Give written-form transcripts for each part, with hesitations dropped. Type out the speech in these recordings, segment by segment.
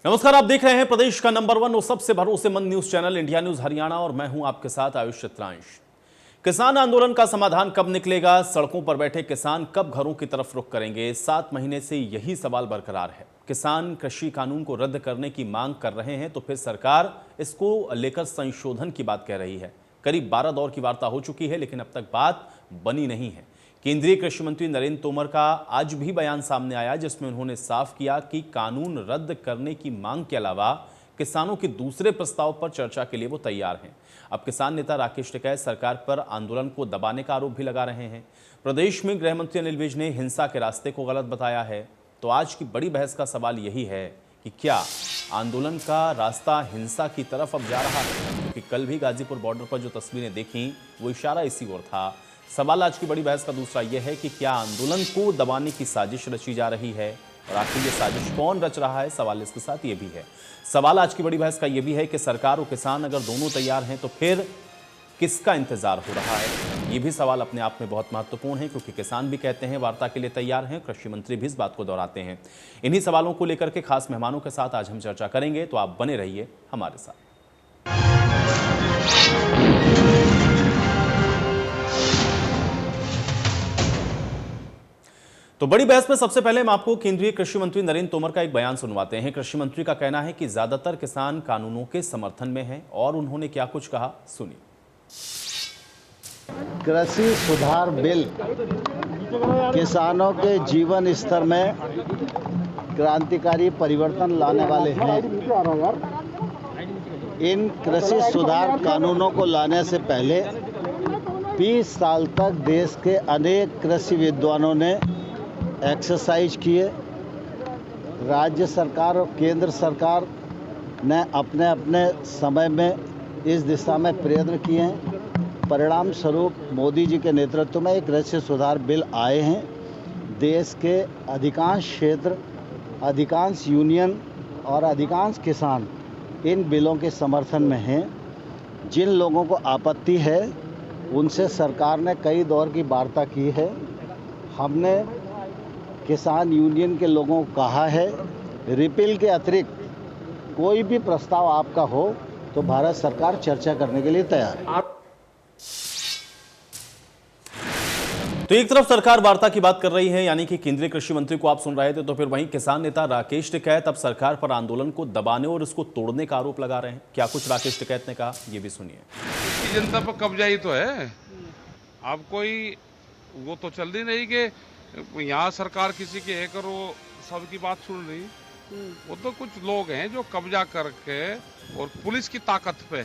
नमस्कार, आप देख रहे हैं प्रदेश का नंबर 1 और सबसे भरोसेमंद news channel India news Haryana और मैं हूं आपके साथ आयुष चित्रांश। किसान आंदोलन का समाधान कब निकलेगा? सड़कों पर बैठे किसान कब घरों की तरफ रुख करेंगे? 7 महीने से यही सवाल बरकरार है। किसान कृषि कानून को रद्द करने की मांग कर रहे हैं तो फिर सरकार इसको लेकर संशोधन की बात कह रही है। करीब 12 दौर की वार्ता हो चुकी है, लेकिन अब तक बात बनी नहीं है। केंद्रीय कृषि मंत्री नरेंद्र तोमर का आज भी बयान सामने आया, जिसमें उन्होंने साफ किया कि कानून रद्द करने की मांग के अलावा किसानों के दूसरे प्रस्ताव पर चर्चा के लिए वो तैयार हैं। अब किसान नेता राकेश टिकैत सरकार पर आंदोलन को दबाने का आरोप भी लगा रहे हैं। प्रदेश में गृह मंत्री अनिल विज ने हिंसा के रास्ते को गलत बताया है। तो आज की बड़ी बहस का सवाल यही है कि क्या आंदोलन का रास्ता हिंसा की तरफ अब जा रहा है? क्योंकि कल भी गाजीपुर बॉर्डर पर जो तस्वीरें देखी वो इशारा इसी ओर था। सवाल आज की बड़ी बहस का दूसरा यह है कि क्या आंदोलन को दबाने की साजिश रची जा रही है और आखिर ये साजिश कौन रच रहा है? सवाल इसके साथ ये भी है। सवाल आज की बड़ी बहस का यह भी है कि सरकार और किसान अगर दोनों तैयार हैं तो फिर किसका इंतजार हो रहा है? ये भी सवाल अपने आप में बहुत महत्वपूर्ण है, क्योंकि किसान भी कहते हैं वार्ता के लिए तैयार हैं, कृषि मंत्री भी इस बात को दोहराते हैं। इन्हीं सवालों को लेकर के खास मेहमानों के साथ आज हम चर्चा करेंगे, तो आप बने रहिए हमारे साथ। तो बड़ी बहस में सबसे पहले हम आपको केंद्रीय कृषि मंत्री नरेंद्र तोमर का एक बयान सुनवाते हैं। कृषि मंत्री का कहना है कि ज्यादातर किसान कानूनों के समर्थन में हैं और उन्होंने क्या कुछ कहा, सुनिए। कृषि सुधार बिल किसानों के जीवन स्तर में क्रांतिकारी परिवर्तन लाने वाले हैं। इन कृषि सुधार कानूनों को लाने से पहले 20 साल तक देश के अनेक कृषि विद्वानों ने एक्सरसाइज किए। राज्य सरकार और केंद्र सरकार ने अपने अपने समय में इस दिशा में प्रयत्न किए हैं। परिणाम स्वरूप मोदी जी के नेतृत्व में एक कृषि सुधार बिल आए हैं। देश के अधिकांश क्षेत्र, अधिकांश यूनियन और अधिकांश किसान इन बिलों के समर्थन में हैं। जिन लोगों को आपत्ति है उनसे सरकार ने कई दौर की वार्ता की है। हमने किसान यूनियन के लोगों को कहा है, रिपील के अतिरिक्त कोई भी प्रस्ताव आपका हो तो भारत सरकार चर्चा करने के लिए तैयार है। तो एक तरफ सरकार वार्ता की बात कर रही है, यानी कि केंद्रीय कृषि मंत्री को आप सुन रहे थे, तो फिर वहीं किसान नेता राकेश टिकैत अब सरकार पर आंदोलन को दबाने और इसको तोड़ने का आरोप लगा रहे हैं। क्या कुछ राकेश टिकैत ने कहा, ये भी सुनिए। इसकी जनता पर कब्जा ही तो है। अब कोई वो तो चल रही नहीं कि यहाँ सरकार किसी की है करो सबकी बात सुन रही। वो तो कुछ लोग हैं जो कब्जा करके और पुलिस की ताकत पे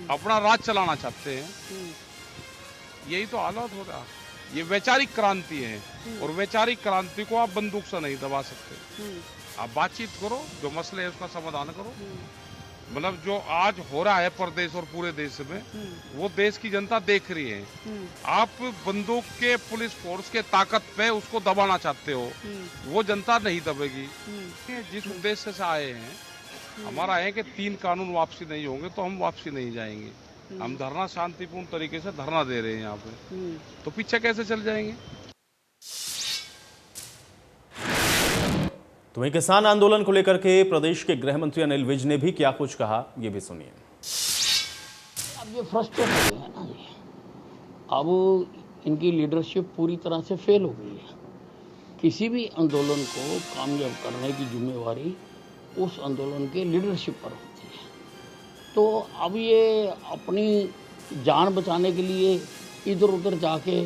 अपना राज चलाना चाहते हैं। यही तो हालत हो रहा। ये वैचारिक क्रांति है और वैचारिक क्रांति को आप बंदूक से नहीं दबा सकते। आप बातचीत करो, जो मसले है उसका समाधान करो। मतलब जो आज हो रहा है प्रदेश और पूरे देश में, वो देश की जनता देख रही है। आप बंदूक के पुलिस फोर्स के ताकत पे उसको दबाना चाहते हो, वो जनता नहीं दबेगी। जिस उद्देश्य से आए हैं, हमारा है कि 3 कानून वापसी नहीं होंगे तो हम वापसी नहीं जाएंगे। हम धरना शांतिपूर्ण तरीके से धरना दे रहे हैं यहाँ पे, तो पीछे कैसे चल जाएंगे? तो वहीं किसान आंदोलन को लेकर के प्रदेश के गृह मंत्री अनिल विज ने भी क्या कुछ कहा, ये भी सुनिए। अब ये फ्रस्ट्रेट हो गए हैं ना जी। अब इनकी लीडरशिप पूरी तरह से फेल हो गई है। किसी भी आंदोलन को कामयाब करने की जिम्मेवारी उस आंदोलन के लीडरशिप पर होती है। तो अब ये अपनी जान बचाने के लिए इधर उधर जाके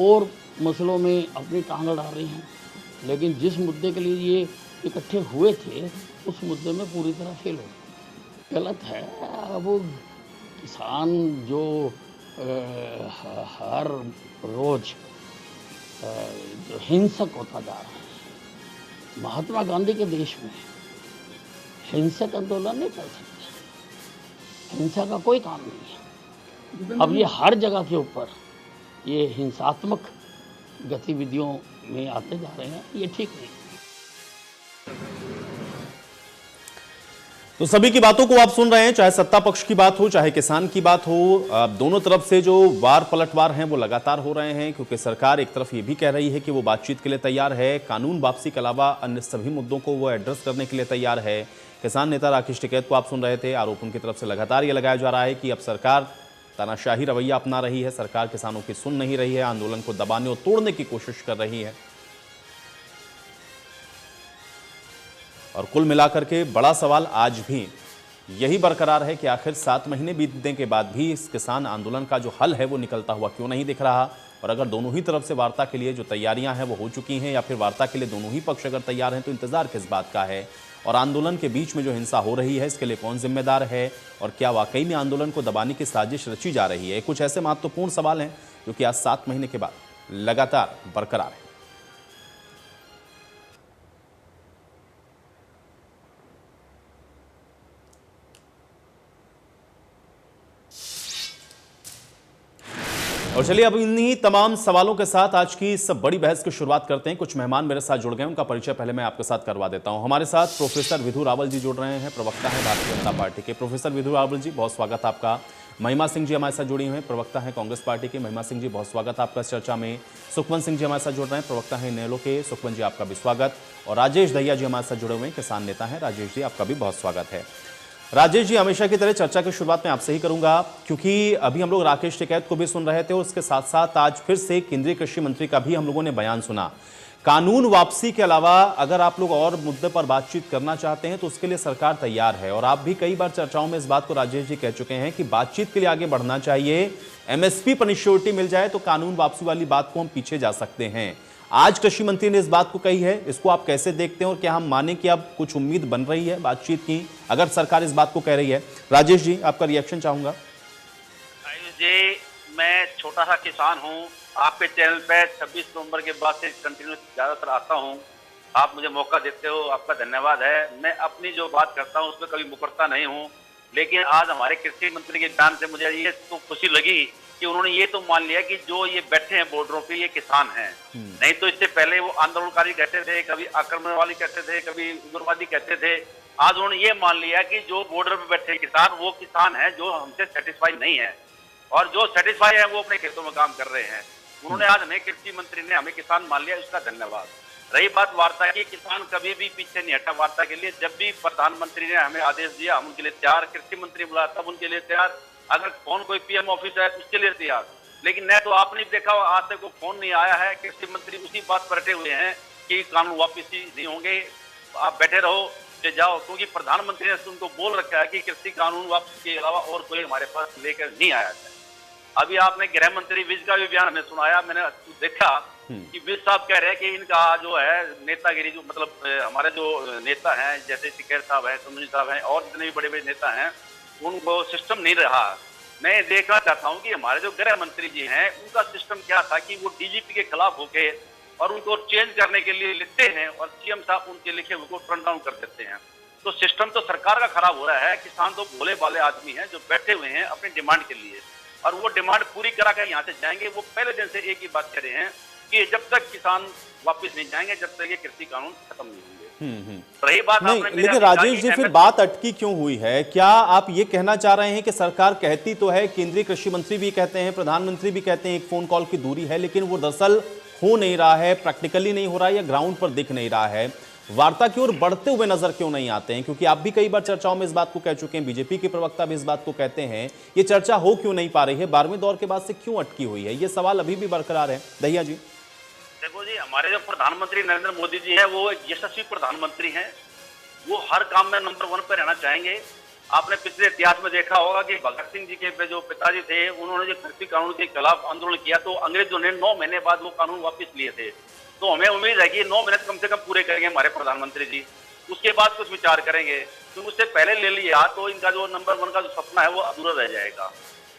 और मसलों में अपनी टांग अड़ा रहे हैं, लेकिन जिस मुद्दे के लिए ये इकट्ठे हुए थे उस मुद्दे में पूरी तरह फेल हो गए। गलत है। अब किसान जो हर रोज जो हिंसक होता जा रहा है, महात्मा गांधी के देश में हिंसक आंदोलन नहीं कर सकते। हिंसा का कोई काम नहीं है। अब ये हर जगह के ऊपर ये हिंसात्मक गतिविधियों में आते जा रहे हैं, ये ठीक नहीं। तो सभी की बातों को आप सुन रहे हैं, चाहे सत्ता पक्ष की बात हो चाहे किसान की बात हो, दोनों तरफ से जो वार पलटवार हैं वो लगातार हो रहे हैं, क्योंकि सरकार एक तरफ ये भी कह रही है कि वो बातचीत के लिए तैयार है, कानून वापसी के अलावा अन्य सभी मुद्दों को वो एड्रेस करने के लिए तैयार है। किसान नेता राकेश टिकैत को आप सुन रहे थे, आरोप उनकी तरफ से लगातार ये लगाया जा रहा है कि अब सरकार तानाशाही रवैया अपना रही है, सरकार किसानों की सुन नहीं रही है, आंदोलन को दबाने और तोड़ने की कोशिश कर रही है। और कुल मिलाकर के बड़ा सवाल आज भी यही बरकरार है कि आखिर 7 महीने बीतने के बाद भी इस किसान आंदोलन का जो हल है वो निकलता हुआ क्यों नहीं दिख रहा। और अगर दोनों ही तरफ से वार्ता के लिए जो तैयारियां हैं वो हो चुकी हैं, या फिर वार्ता के लिए दोनों ही पक्ष अगर तैयार हैं, तो इंतजार किस बात का है। और आंदोलन के बीच में जो हिंसा हो रही है इसके लिए कौन जिम्मेदार है, और क्या वाकई में आंदोलन को दबाने की साजिश रची जा रही है। कुछ ऐसे महत्वपूर्ण सवाल हैं जो कि आज 7 महीने के बाद लगातार बरकरार है। और चलिए अब इन्हीं तमाम सवालों के साथ आज की इस बड़ी बहस की शुरुआत करते हैं। कुछ मेहमान मेरे साथ जुड़ गए, उनका परिचय पहले मैं आपके साथ करवा देता हूं। हमारे साथ प्रोफेसर विधु रावल जी जुड़ रहे हैं, प्रवक्ता हैं भारतीय जनता पार्टी के। प्रोफेसर विधु रावल जी, बहुत स्वागत आपका। महिमा सिंह जी हमारे साथ जुड़ी हुई हैं, प्रवक्ता हैं कांग्रेस पार्टी के। महिमा सिंह जी, बहुत स्वागत आपका इस चर्चा में। सुखवंत सिंह जी हमारे साथ जुड़ रहे हैं, प्रवक्ता हैं इनेलो के। सुखवंत जी, आपका भी स्वागत। और राजेश दहिया जी हमारे साथ जुड़े हुए हैं, किसान नेता हैं। राजेश जी, आपका भी बहुत स्वागत है। राजेश जी, हमेशा की तरह चर्चा की शुरुआत में आपसे ही करूंगा, क्योंकि अभी हम लोग राकेश टिकैत को भी सुन रहे थे और उसके साथ साथ आज फिर से केंद्रीय कृषि मंत्री का भी हम लोगों ने बयान सुना। कानून वापसी के अलावा अगर आप लोग और मुद्दे पर बातचीत करना चाहते हैं तो उसके लिए सरकार तैयार है। और आप भी कई बार चर्चाओं में इस बात को राजेश जी कह चुके हैं कि बातचीत के लिए आगे बढ़ना चाहिए, एमएसपी पर निश्योरिटी मिल जाए तो कानून वापसी वाली बात को हम पीछे जा सकते हैं। आज कृषि मंत्री ने इस बात को कही है, इसको आप कैसे देखते हैं और क्या हम माने कि अब कुछ उम्मीद बन रही है बातचीत की, अगर सरकार इस बात को कह रही है। राजेश जी, आपका रिएक्शन चाहूंगा। आयुष जी, मैं छोटा सा किसान हूं, आपके चैनल पे 26 नवंबर के बाद से कंटिन्यू ज्यादातर आता हूं। आप मुझे मौका देते हो, आपका धन्यवाद है। मैं अपनी जो बात करता हूं उसमें कभी मुकरता नहीं हूं, लेकिन आज हमारे कृषि मंत्री के बयान से मुझे ये तो खुशी लगी कि उन्होंने ये तो मान लिया कि जो ये बैठे हैं बॉर्डरों पे ये किसान हैं। नहीं तो इससे पहले वो आंदोलनकारी कहते थे, कभी आक्रमणवादी कहते थे, कभी उग्रवादी कहते थे। आज उन्होंने ये मान लिया कि जो बॉर्डर पे बैठे किसान वो किसान है जो हमसे सेटिस्फाई नहीं है, और जो सेटिस्फाई है वो अपने खेतों में काम कर रहे हैं। उन्होंने आज हमें कृषि मंत्री ने हमें किसान मान लिया, इसका धन्यवाद। रही बात वार्ता की, किसान कभी भी पीछे नहीं हटा वार्ता के लिए। जब भी प्रधानमंत्री ने हमें आदेश दिया हम उनके लिए तैयार, कृषि मंत्री बुलाया तब उनके लिए तैयार, अगर कौन कोई पीएम ऑफिस है उसके लिए तैयार। लेकिन न तो आपने देखा आज तक को फोन नहीं आया है, कृषि मंत्री उसी बात पर अटे हुए हैं कि कानून वापसी नहीं होंगे, आप बैठे रहो ले जाओ, क्योंकि प्रधानमंत्री ने उनको बोल रखा है कि कृषि कानून वापसी के अलावा और कोई हमारे पास लेकर नहीं आया है। अभी आपने गृह मंत्री विज का भी बयान हमें सुनाया, मैंने देखा कि विज साहब कह रहे हैं कि इनका जो है नेतागिरी, जो मतलब हमारे जो नेता हैं जैसे टिकैत साहब हैं, सुनील साहब हैं और जितने भी बड़े बड़े नेता हैं उनको सिस्टम नहीं रहा। मैं देखना चाहता हूं कि हमारे जो गृह मंत्री जी हैं उनका सिस्टम क्या था कि वो डीजीपी के खिलाफ होके और उनको चेंज करने के लिए लिखते हैं और सीएम साहब उनके लिखे हुए को टर्न डाउन कर देते हैं। तो सिस्टम तो सरकार का खराब हो रहा है। किसान तो भोले भाले आदमी हैं जो बैठे हुए हैं अपनी डिमांड के लिए, और वो डिमांड पूरी करा कर यहाँ से जाएंगे। वो पहले दिन से एक ही बात कह रहे हैं कि जब तक किसान वापस नहीं जाएंगे जब तक ये कृषि कानून खत्म नहीं होंगे। रही बात नहीं, लेकिन राजेश जी फिर बात अटकी क्यों हुई है? क्या आप ये कहना चाह रहे हैं कि सरकार कहती तो है, केंद्रीय कृषि मंत्री भी कहते हैं, प्रधानमंत्री भी कहते हैं एक फोन कॉल की दूरी है, लेकिन वो दरअसल हो नहीं रहा है, प्रैक्टिकली नहीं हो रहा है या ग्राउंड पर दिख नहीं रहा है, वार्ता की ओर बढ़ते हुए नजर क्यों नहीं आते हैं? क्योंकि आप भी कई बार चर्चाओं में इस बात को कह चुके हैं, बीजेपी के प्रवक्ता भी इस बात को कहते हैं, ये चर्चा हो क्यों नहीं पा रही है? 12वें दौर के बाद से क्यों अटकी हुई है? ये सवाल अभी भी बरकरार है। दहिया जी, देखो जी, हमारे जो प्रधानमंत्री नरेंद्र मोदी जी हैं वो एक यशस्वी प्रधानमंत्री हैं। वो हर काम में नंबर 1 पे रहना चाहेंगे। आपने पिछले इतिहास में देखा होगा कि भगत सिंह जी के जो पिताजी थे उन्होंने जो कृषि कानून के खिलाफ आंदोलन किया तो अंग्रेजों ने 9 महीने बाद वो कानून वापस लिए थे। तो हमें उम्मीद है कि 9 महीने कम से कम पूरे करेंगे हमारे प्रधानमंत्री जी, उसके बाद कुछ विचार करेंगे। तो उससे पहले ले लिया तो इनका जो नंबर 1 का जो सपना है वो अधूरा रह जाएगा।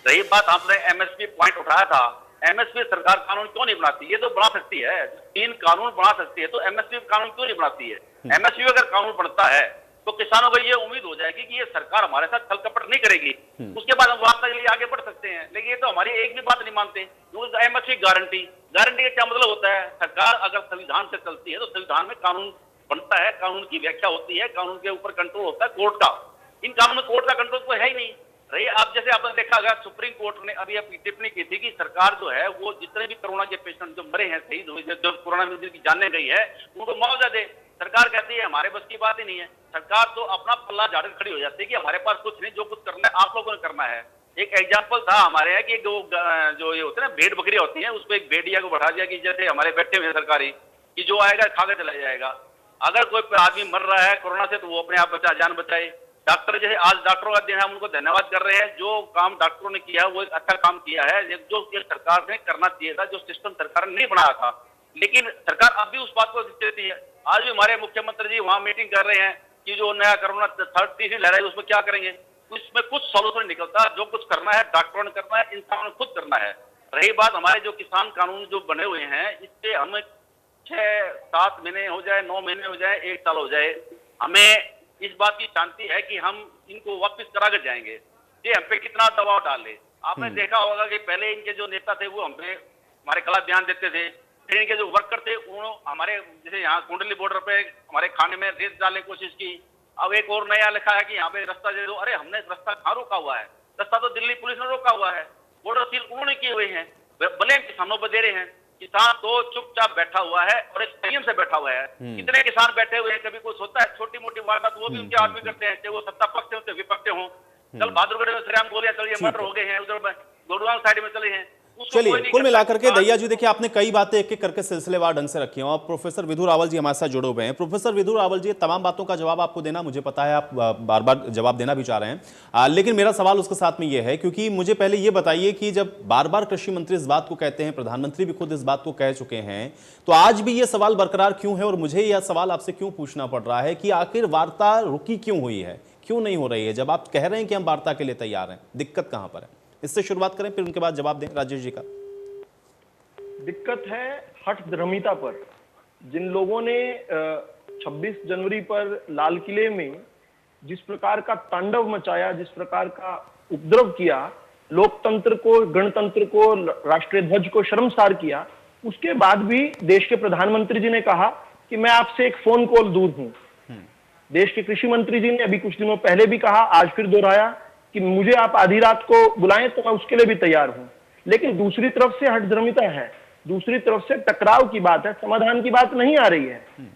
रही बात, आपने एमएसपी पॉइंट उठाया था, एमएसपी सरकार कानून क्यों नहीं बनाती? ये तो बना सकती है, 3 कानून बना सकती है, तो एमएसपी कानून क्यों नहीं बनाती है? एमएसपी अगर कानून बनता है तो किसानों को ये उम्मीद हो जाएगी कि ये सरकार हमारे साथ छल कपट नहीं करेगी, उसके बाद हम वार्ता के लिए आगे बढ़ सकते हैं। लेकिन ये तो हमारी एक भी बात नहीं मानते। एमएसपी गारंटी का क्या मतलब होता है? सरकार अगर संविधान से चलती है तो संविधान में कानून बनता है, कानून की व्याख्या होती है, कानून के ऊपर कंट्रोल होता है कोर्ट का। इन कानून में कोर्ट का कंट्रोल तो है ही नहीं। रही आप जैसे आपने देखा होगा सुप्रीम कोर्ट ने अभी अपनी टिप्पणी की थी कि सरकार जो है वो जितने भी कोरोना के पेशेंट जो मरे हैं, शहीद हुए, जो कोरोना में जिनकी जाने गई है, उनको मुआवजा दे। सरकार कहती है हमारे बस की बात ही नहीं है। सरकार तो अपना पल्ला झाड़ खड़ी हो जाती है कि हमारे पास कुछ नहीं, जो कुछ करना है आप लोगों ने करना है। एक एग्जाम्पल था हमारे यहाँ की जो ये होते हैं ना भेड़ बकरियां होती हैं, उसको एक भेड़िया को बढ़ा दिया कि जैसे हमारे बैठे हुए सरकारी कि जो आएगा खा के चला जाएगा। अगर कोई आदमी मर रहा है कोरोना से तो वो अपने आप जान बचाए। डॉक्टर जैसे आज डॉक्टरों का दिन है, हम उनको धन्यवाद कर रहे हैं। जो काम डॉक्टरों ने किया वो एक अच्छा काम किया है, जो सरकार ने करना चाहिए था, जो सिस्टम सरकार ने नहीं बनाया था। लेकिन सरकार अब भी उस बात को देती है। आज भी हमारे मुख्यमंत्री जी वहां मीटिंग कर रहे हैं कि जो नया कोरोना तीसरी लहर है उसमें क्या करेंगे, उसमें कुछ सॉल्यूशन निकलता। जो कुछ करना है डॉक्टरों ने करना है, इंसानों ने खुद करना है। रही बात हमारे जो किसान कानून जो बने हुए हैं, इससे हमें 6-7 महीने हो जाए, 9 महीने हो जाए, 1 साल हो जाए, हमें इस बात की शांति है कि हम इनको वापस करा कर जाएंगे। ये हम पे कितना दबाव डाले। आपने देखा होगा कि पहले इनके जो नेता थे वो हम पे हमारे खिलाफ बयान देते थे, फिर इनके जो वर्कर थे उन्होंने हमारे जैसे यहाँ कुंडली बॉर्डर पे हमारे खाने में रेत डालने की कोशिश की। अब एक और नया लिखा है कि यहाँ पे रास्ता दे दो। अरे हमने रास्ता कहाँ रोका हुआ है? रास्ता तो दिल्ली पुलिस ने रोका हुआ है, बॉर्डर सील उन्होंने किए हुए हैं, भले किसानों पर दे रहे हैं। किसान तो चुपचाप बैठा हुआ है और एक संयम से बैठा हुआ है। कितने किसान बैठे हुए हैं, कभी कुछ होता है छोटी मोटी वारदात वो भी उनके आदमी करते हैं, चाहे वो सत्ता पक्ष हो चाहे विपक्ष हो। कल बहादुरगढ़ में श्रीराम गोलियां चलिए मर्डर हो गए हैं, उधर गोडवान साइड में चले हैं। चलिए कुल मिलाकर के दहिया जी देखिए आपने कई बातें एक एक करके सिलसिलेवार ढंग से रखी हैं और प्रोफेसर विधु रावल जी हमारे साथ जुड़े हुए हैं। प्रोफेसर विधु रावल जी तमाम बातों का जवाब आपको देना मुझे पता है, आप बार बार जवाब देना भी चाह रहे हैं, लेकिन मेरा सवाल उसके साथ में यह है क्योंकि मुझे पहले ये बताइए कि जब बार बार कृषि मंत्री इस बात को कहते हैं, प्रधानमंत्री भी खुद इस बात को कह चुके हैं, तो आज भी ये सवाल बरकरार क्यों है और मुझे यह सवाल आपसे क्यों पूछना पड़ रहा है कि आखिर वार्ता रुकी क्यों हुई है, क्यों नहीं हो रही है? जब आप कह रहे हैं कि हम वार्ता के लिए तैयार हैं, दिक्कत कहां पर है? इससे शुरुआत करें फिर उनके बाद जवाब दें राजेश जी का। दिक्कत है हठधर्मिता पर। जिन लोगों ने 26 जनवरी पर लाल किले में जिस प्रकार का तांडव मचाया, जिस प्रकार का उपद्रव किया, लोकतंत्र को, गणतंत्र को, राष्ट्रीय ध्वज को शर्मसार किया, उसके बाद भी देश के प्रधानमंत्री जी ने कहा कि मैं आपसे एक फोन कॉल दूर हूं। देश के कृषि मंत्री जी ने अभी कुछ दिनों पहले भी कहा, आज फिर दोहराया कि मुझे आप आधी रात को बुलाएं तो मैं उसके लिए भी तैयार हूं। लेकिन दूसरी तरफ से हठधर्मिता है, दूसरी तरफ से टकराव की बात है, समाधान की बात नहीं आ रही है।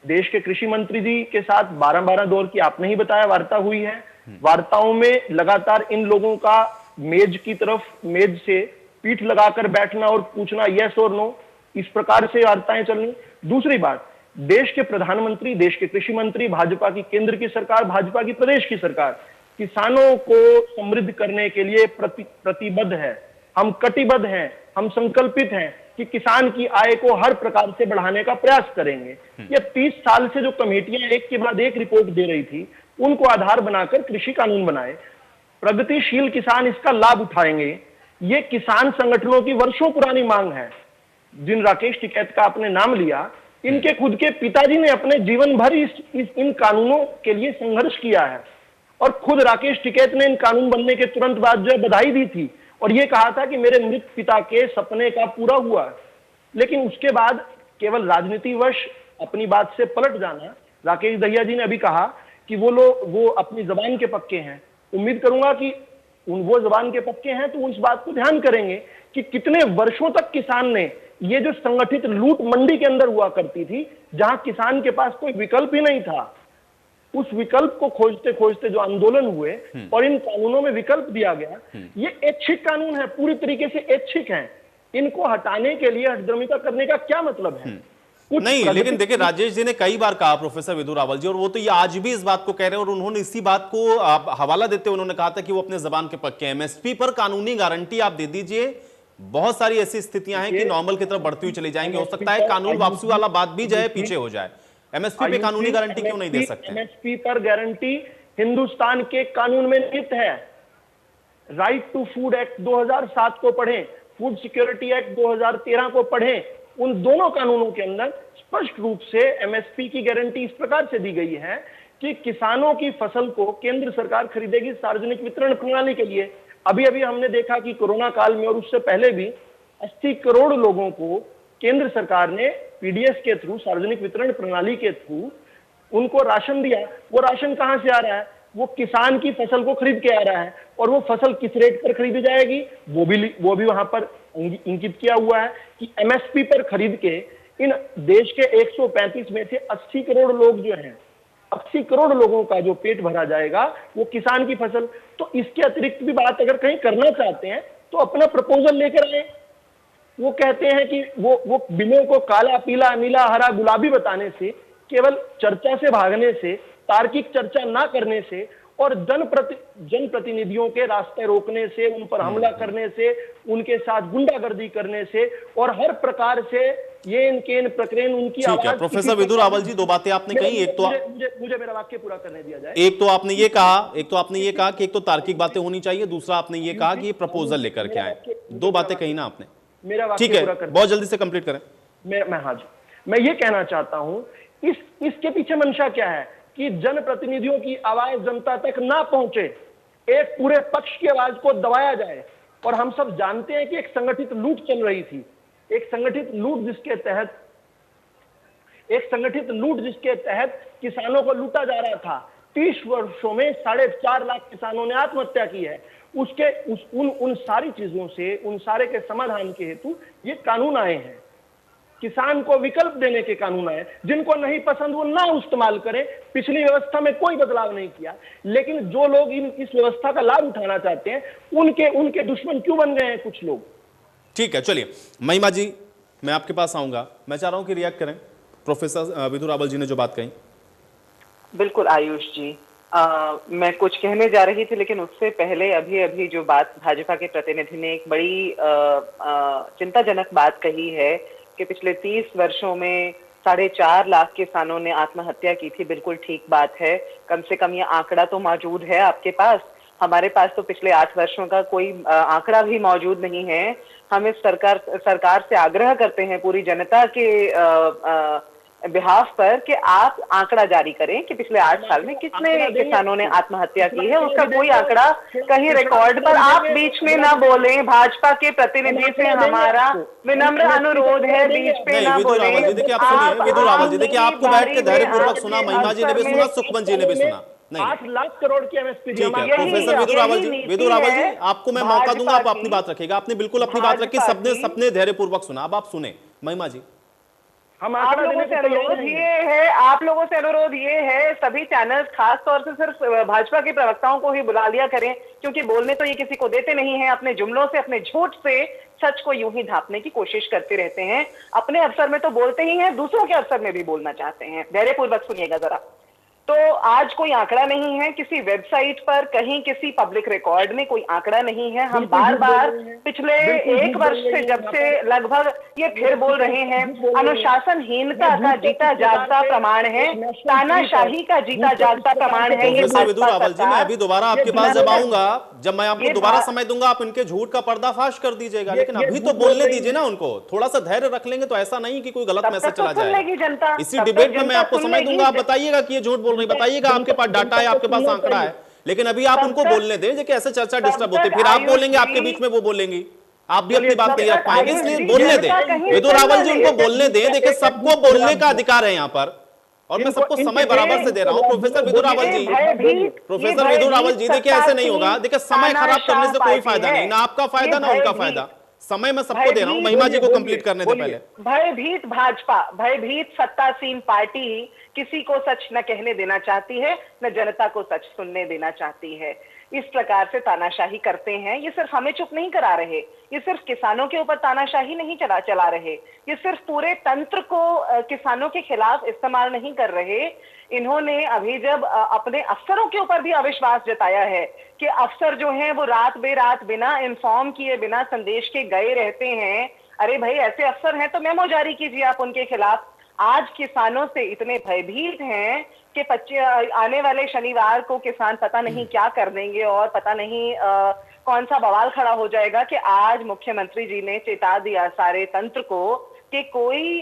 देश के कृषि मंत्री जी के साथ 12-12 दौर की आपने ही बताया वार्ता हुई है। वार्ताओं में लगातार इन लोगों का मेज की तरफ, मेज से पीठ लगाकर बैठना और पूछना यस और नो, इस प्रकार से वार्ताएं चलनी। दूसरी बात, देश के प्रधानमंत्री, देश के कृषि मंत्री, भाजपा की केंद्र की सरकार, भाजपा की प्रदेश की सरकार किसानों को समृद्ध करने के लिए प्रतिबद्ध है। हम कटिबद्ध हैं, हम संकल्पित हैं कि किसान की आय को हर प्रकार से बढ़ाने का प्रयास करेंगे। ये 30 साल से जो कमेटियां एक के बाद एक रिपोर्ट दे रही थी, उनको आधार बनाकर कृषि कानून बनाए। प्रगतिशील किसान इसका लाभ उठाएंगे। ये किसान संगठनों की वर्षों पुरानी मांग है। जिन राकेश टिकैत का आपने नाम लिया, इनके खुद के पिताजी ने अपने जीवन भर इन कानूनों के लिए संघर्ष किया है और खुद राकेश टिकैत ने इन कानून बनने के तुरंत बाद जो बधाई दी थी और ये कहा था कि मेरे मृत पिता के सपने का पूरा हुआ। लेकिन उसके बाद केवल राजनीतिवश अपनी बात से पलट जाना। राकेश दहिया जी ने अभी कहा कि वो अपनी जबान के पक्के हैं। उम्मीद करूंगा कि वो जबान के पक्के हैं तो उस बात को ध्यान करेंगे कि कितने वर्षों तक किसान ने ये जो संगठित लूट मंडी के अंदर हुआ करती थी, जहां किसान के पास कोई विकल्प ही नहीं था, उस विकल्प को खोजते खोजते जो आंदोलन हुए और इन कानूनों में विकल्प दिया गया, ये ऐच्छिक कानून है, पूरी तरीके से ऐच्छिक हैं। इनको हटाने के लिए हठधर्मिता करने का क्या मतलब है? नहीं, लेकिन देखिए राजेश जी ने कई बार कहा, प्रोफेसर विधु रावल जी, और वो तो ये आज भी इस बात को कह रहे हैं और उन्होंने इसी बात को हवाला देते हुए उन्होंने कहा था कि वो अपने जबान के पक्के हैं। एमएसपी पर कानूनी गारंटी आप दे दीजिए। बहुत सारी ऐसी स्थितियां हैं कि नॉर्मल की तरफ बढ़ती हुई चली जाएंगी। हो सकता है कानून वापसी वाला बात भी जो है पीछे हो जाए। एमएसपी पे कानूनी गारंटी क्यों नहीं दे सकते? एमएसपी पर गारंटी हिंदुस्तान के कानून में निहित है। राइट टू फूड एक्ट 2007 को पढ़ें, फूड सिक्योरिटी एक्ट 2013 को पढ़ें। उन दोनों कानूनों के अंदर स्पष्ट रूप से एमएसपी की गारंटी इस प्रकार से दी गई है कि किसानों की फसल को केंद्र सरकार खरीदेगी सार्वजनिक वितरण प्रणाली के लिए। अभी अभी हमने देखा कि कोरोना काल में और उससे पहले भी 80 करोड़ लोगों को केंद्र सरकार ने पीडीएस के थ्रू, सार्वजनिक वितरण प्रणाली के थ्रू उनको राशन दिया। वो राशन कहां से आ रहा है? वो किसान की फसल को खरीद के आ रहा है, और वो फसल किस रेट पर खरीदी जाएगी वो भी वहां पर इंगित किया हुआ है कि एमएसपी पर खरीद के इन देश के 135 में से 80 करोड़ लोग जो हैं, 80 करोड़ लोगों का जो पेट भरा जाएगा वो किसान की फसल। तो इसके अतिरिक्त भी बात अगर कहीं करना चाहते हैं तो अपना प्रपोजल लेकर आए। वो कहते हैं कि वो बिलों को काला, पीला, नीला, हरा, गुलाबी बताने से, केवल चर्चा से भागने से, तार्किक चर्चा ना करने से और जनप्रतिनिधियों के रास्ते रोकने से, उन पर हमला करने से, उनके साथ गुंडागर्दी करने से और हर प्रकार से ये इनके प्रकरण उनकी ठीक है प्रोफेसर विदुर रावल जी, दो बातें आपने कही। एक तो मुझे मेरा वाक्य पूरा करने दिया जाए। एक तो आपने ये कहा कि एक तो तार्किक बातें होनी चाहिए, दूसरा आपने ये कहा कि ये प्रपोजल लेकर के आए। दो बातें कही ना आपने, मेरा वाक्य ठीक है, पूरा करने, बहुत जल्दी से कंप्लीट करें। मैं ये कहना चाहता हूं, इसके पीछे मंशा क्या है कि जनप्रतिनिधियों की आवाज जनता तक ना पहुंचे, एक पूरे पक्ष की आवाज को दबाया जाए। और हम सब जानते हैं कि एक संगठित लूट चल रही थी, एक संगठित लूट जिसके तहत किसानों को लूटा जा रहा था। 30 वर्षों में 4.5 लाख किसानों ने आत्महत्या की है। उन सारी चीजों से, उन सारे के समाधान के हेतु ये कानून आए हैं, किसान को विकल्प देने के कानून आए। जिनको नहीं पसंद वो ना इस्तेमाल करें। पिछली व्यवस्था में कोई बदलाव नहीं किया, लेकिन जो लोग इस व्यवस्था का लाभ उठाना चाहते हैं उनके दुश्मन क्यों बन गए हैं कुछ लोग। ठीक है, चलिए महिमा जी, मैं आपके पास आऊंगा। मैं चाह रहा हूं कि रिएक्ट करें प्रोफेसर विदुर रावल जी ने जो बात कही। बिल्कुल आयुष जी, मैं कुछ कहने जा रही थी, लेकिन उससे पहले अभी जो बात भाजपा के प्रतिनिधि ने एक बड़ी चिंताजनक बात कही है कि पिछले 30 वर्षों में 4.5 लाख किसानों ने आत्महत्या की थी। बिल्कुल ठीक बात है, कम से कम ये आंकड़ा तो मौजूद है आपके पास। हमारे पास तो पिछले 8 वर्षों का कोई आंकड़ा भी मौजूद नहीं है। हम इस सरकार से आग्रह करते हैं पूरी जनता के बिहाफ पर कि आप आंकड़ा जारी करें कि पिछले 8 साल में कितने किसानों ने आत्महत्या की है। उसका कोई आंकड़ा कहीं रिकॉर्ड पर आप बीच में ना बोलें। भाजपा के प्रतिनिधि से हमारा विनम्र अनुरोध है, बीच पे ना बोलें। देखिए आप सुनिए विदुर रावल जी, देखिए आपको बैठ के धैर्यपूर्वक सुना, महिमा जी ने भी सुना, सुखमन जी ने भी सुना। 8 लाख करोड़ की एमएसपी। ठीक है प्रोफेसर विदुर रावल जी, आपको मैं मौका दूंगा, आप अपनी बात रखिएगा। आपने बिल्कुल अपनी बात रखी, सबने धैर्यपूर्वक सुना। अब आप सुने महिमा जी। हम आप लोगों से अनुरोध ये है सभी चैनल्स खास तौर से सिर्फ भाजपा के प्रवक्ताओं को ही बुला लिया करें, क्योंकि बोलने तो ये किसी को देते नहीं है। अपने जुमलों से, अपने झूठ से सच को यूं ही ढांपने की कोशिश करते रहते हैं। अपने अवसर में तो बोलते ही हैं, दूसरों के अवसर में भी बोलना चाहते हैं। धैर्यपूर्वक सुनिएगा जरा। तो आज कोई आंकड़ा नहीं है किसी वेबसाइट पर, कहीं किसी पब्लिक रिकॉर्ड में कोई आंकड़ा नहीं है। हम बार बार पिछले 1 वर्ष से जब से लगभग ये फिर बोल रहे हैं, अनुशासनहीनता का जीता जागता प्रमाण है, तानाशाही का जीता जागता प्रमाण है। प्रोफेसर विदुर रावल जी, मैं अभी दोबारा आपके पास जब आऊंगा, जब मैं आपको दोबारा समय दूंगा, आप इनके झूठ का पर्दाफाश कर दीजिएगा। लेकिन अभी तो बोलने दीजिए ना उनको, थोड़ा सा धैर्य रख लेंगे तो ऐसा नहीं कि कोई गलत मैसेज चला जाए। इसी डिबेट में मैं आपको समय दूंगा, आप बताइएगा कि ये झूठ बोल रही, बताइएगा आपके पास डाटा है, आपके पास आंकड़ा है। लेकिन अभी आप उनको बोलने दें कि ऐसे चर्चा डिस्टर्ब होती है, फिर आप बोलेंगे, आपके बीच में वो बोलेंगी, आप भी अपनी बात नहीं रख पाएंगे। इसलिए बोलने दें विदुर रावल जी, उनको बोलने दें। देखिए सबको बोलने का अधिकार है यहाँ पर, और मैं सबको समय बराबर से दे रहा हूँ। प्रोफेसर विदुर रावल जी, देखिए ऐसे नहीं होगा। देखिए समय खराब करने से कोई फायदा नहीं, ना आपका फायदा ना उनका फायदा। समय मैं सबको दे रहा हूँ, महिमा जी को कंप्लीट करने दे पहले। भयभीत भाजपा, भयभीत सत्तासीन पार्टी किसी को सच न कहने देना चाहती है, न जनता को सच सुनने देना चाहती है। इस प्रकार से तानाशाही करते हैं। ये सिर्फ हमें चुप नहीं करा रहे, ये सिर्फ किसानों के ऊपर तानाशाही नहीं चला रहे, ये सिर्फ पूरे तंत्र को किसानों के खिलाफ इस्तेमाल नहीं कर रहे। इन्होंने अभी जब अपने अफसरों के ऊपर भी अविश्वास जताया है कि अफसर जो हैं वो रात बेरात बिना इन्फॉर्म किए, बिना संदेश के गए रहते हैं। अरे भाई, ऐसे अफसर हैं तो मेमो जारी कीजिए आप उनके खिलाफ। आज किसानों से इतने भयभीत हैं कि आने वाले शनिवार को किसान पता नहीं क्या कर देंगे और पता नहीं कौन सा बवाल खड़ा हो जाएगा कि आज मुख्यमंत्री जी ने चेता दिया सारे तंत्र को कि कोई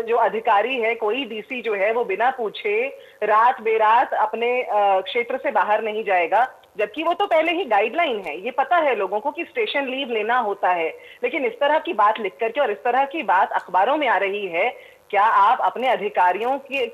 जो अधिकारी है, कोई डीसी जो है वो बिना पूछे रात बेरात अपने क्षेत्र से बाहर नहीं जाएगा। जबकि वो तो पहले ही गाइडलाइन है, ये पता है लोगों को कि स्टेशन लीव लेना होता है। लेकिन इस तरह की बात लिख करके और इस तरह की बात अखबारों में आ रही है क्या आप अपने अधिकारियों की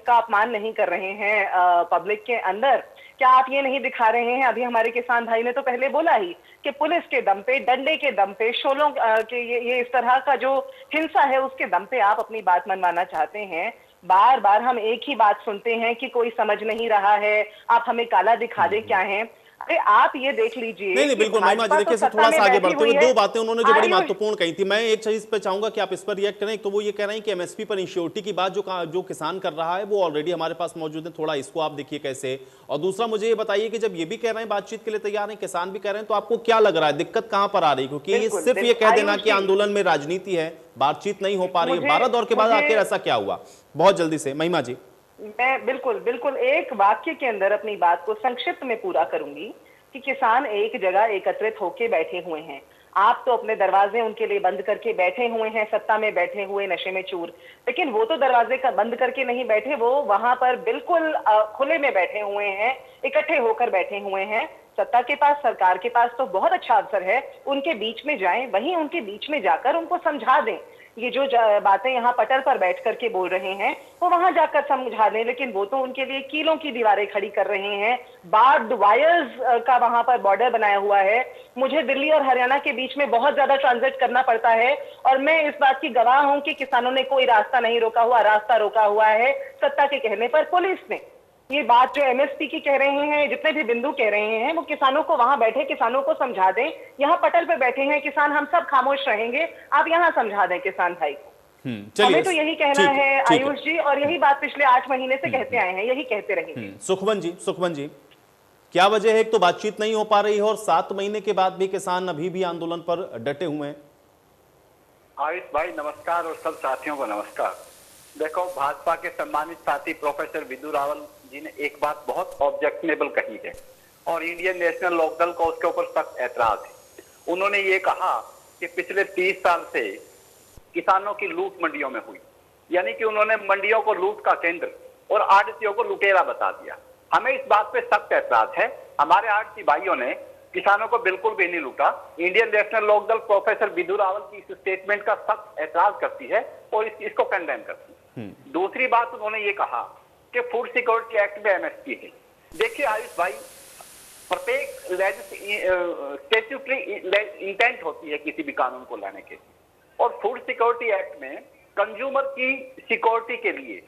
का अपमान नहीं कर रहे हैं पब्लिक के अंदर? क्या आप ये नहीं दिखा रहे हैं? अभी हमारे किसान भाई ने तो पहले बोला ही कि पुलिस के दम पे, डंडे के दम पे, शोलों के ये इस तरह का जो हिंसा है उसके दम पे आप अपनी बात मनवाना चाहते हैं। बार बार हम एक ही बात सुनते हैं कि कोई समझ नहीं रहा है, आप हमें काला दिखा दे क्या है। अरे आप ये देख लीजिए। नहीं बिल्कुल महिमा जी, देखिए थोड़ा सा आगे बढ़ते हुए दो बातें उन्होंने जो बड़ी महत्वपूर्ण कही थी, मैं एक चीज पे चाहूंगा कि आप इस पर रिएक्ट करें। तो वो ये कह रहे हैं कि एमएसपी पर इंश्योरिटी की बात जो किसान कर रहा है वो ऑलरेडी हमारे पास मौजूद है, थोड़ा इसको आप देखिए कैसे। और दूसरा मुझे ये बताइए कि जब ये भी कह रहे हैं बातचीत के लिए तैयार हैं, किसान भी कह रहे हैं, तो आपको क्या लग रहा है दिक्कत कहां पर आ रही है? क्योंकि ये सिर्फ ये कह देना कि आंदोलन में राजनीति है, बातचीत नहीं हो पा रही है, 12 दौर के बाद आखिर ऐसा क्या हुआ? बहुत जल्दी से महिमा जी। मैं बिल्कुल एक वाक्य के अंदर अपनी बात को संक्षिप्त में पूरा करूंगी कि किसान एक जगह एकत्रित होके बैठे हुए हैं। आप तो अपने दरवाजे उनके लिए बंद करके बैठे हुए हैं, सत्ता में बैठे हुए नशे में चूर, लेकिन वो तो दरवाजे का बंद करके नहीं बैठे, वो वहां पर बिल्कुल खुले में बैठे हुए हैं, इकट्ठे होकर बैठे हुए हैं। सत्ता के पास, सरकार के पास तो बहुत अच्छा अवसर है, उनके बीच में जाएं, वहीं उनके बीच में जाकर उनको समझा दें। ये जो बातें यहाँ पटल पर बैठ करके बोल रहे हैं वो वहां जाकर समझा दें, लेकिन वो तो उनके लिए कीलों की दीवारें खड़ी कर रहे हैं, बार्ब्ड वायर्स का वहां पर बॉर्डर बनाया हुआ है। मुझे दिल्ली और हरियाणा के बीच में बहुत ज्यादा ट्रांजिट करना पड़ता है और मैं इस बात की गवाह हूं कि किसानों ने कोई रास्ता नहीं रोका हुआ, रास्ता रोका हुआ है सत्ता के कहने पर पुलिस ने। ये बात जो एमएसपी की कह रहे हैं, जितने भी बिंदु कह रहे हैं, वो किसानों को वहां बैठे किसानों को समझा दें। यहाँ पटल पे बैठे हैं किसान, हम सब खामोश रहेंगे, आप यहाँ समझा दें किसान भाई को। हमें तो यही कहना है आयुष जी, और यही बात पिछले 8 महीने से कहते आए हैं, यही कहते रहेंगे। सुखवन जी, क्या वजह है? एक तो बातचीत नहीं हो पा रही है और 7 महीने के बाद भी किसान अभी भी आंदोलन पर डटे हुए हैं। आयुष भाई नमस्कार और सब साथियों को नमस्कार। देखो, भाजपा के सम्मानित साथी प्रोफेसर विदु रावल जी ने एक बात बहुत ऑब्जेक्शनेबल कही है और इंडियन नेशनल लोकदल को उसके ऊपर सख्त ऐतराज है। उन्होंने ये कहा कि पिछले 30 साल से किसानों की लूट मंडियों में हुई, यानी कि उन्होंने मंडियों को लूट का केंद्र और आड़तियों को लुटेरा बता दिया। हमें इस बात पे सख्त ऐतराज है। हमारे आड़ती भाइयों ने किसानों को बिल्कुल भी नहीं लूटा। Indian national Lokdal professor Vidu Rawal की इस स्टेटमेंट का सख्त ऐतराज करती है और इसको कंडेम करती है। दूसरी बात, उन्होंने ये कहा कि फूड सिक्योरिटी एक्ट में एमएसपी है। देखिए आयुष भाई, प्रत्येक स्टैट्यूटरी इंटेंट होती है किसी भी कानून को लाने के, और फूड सिक्योरिटी एक्ट में कंज्यूमर की सिक्योरिटी के लिए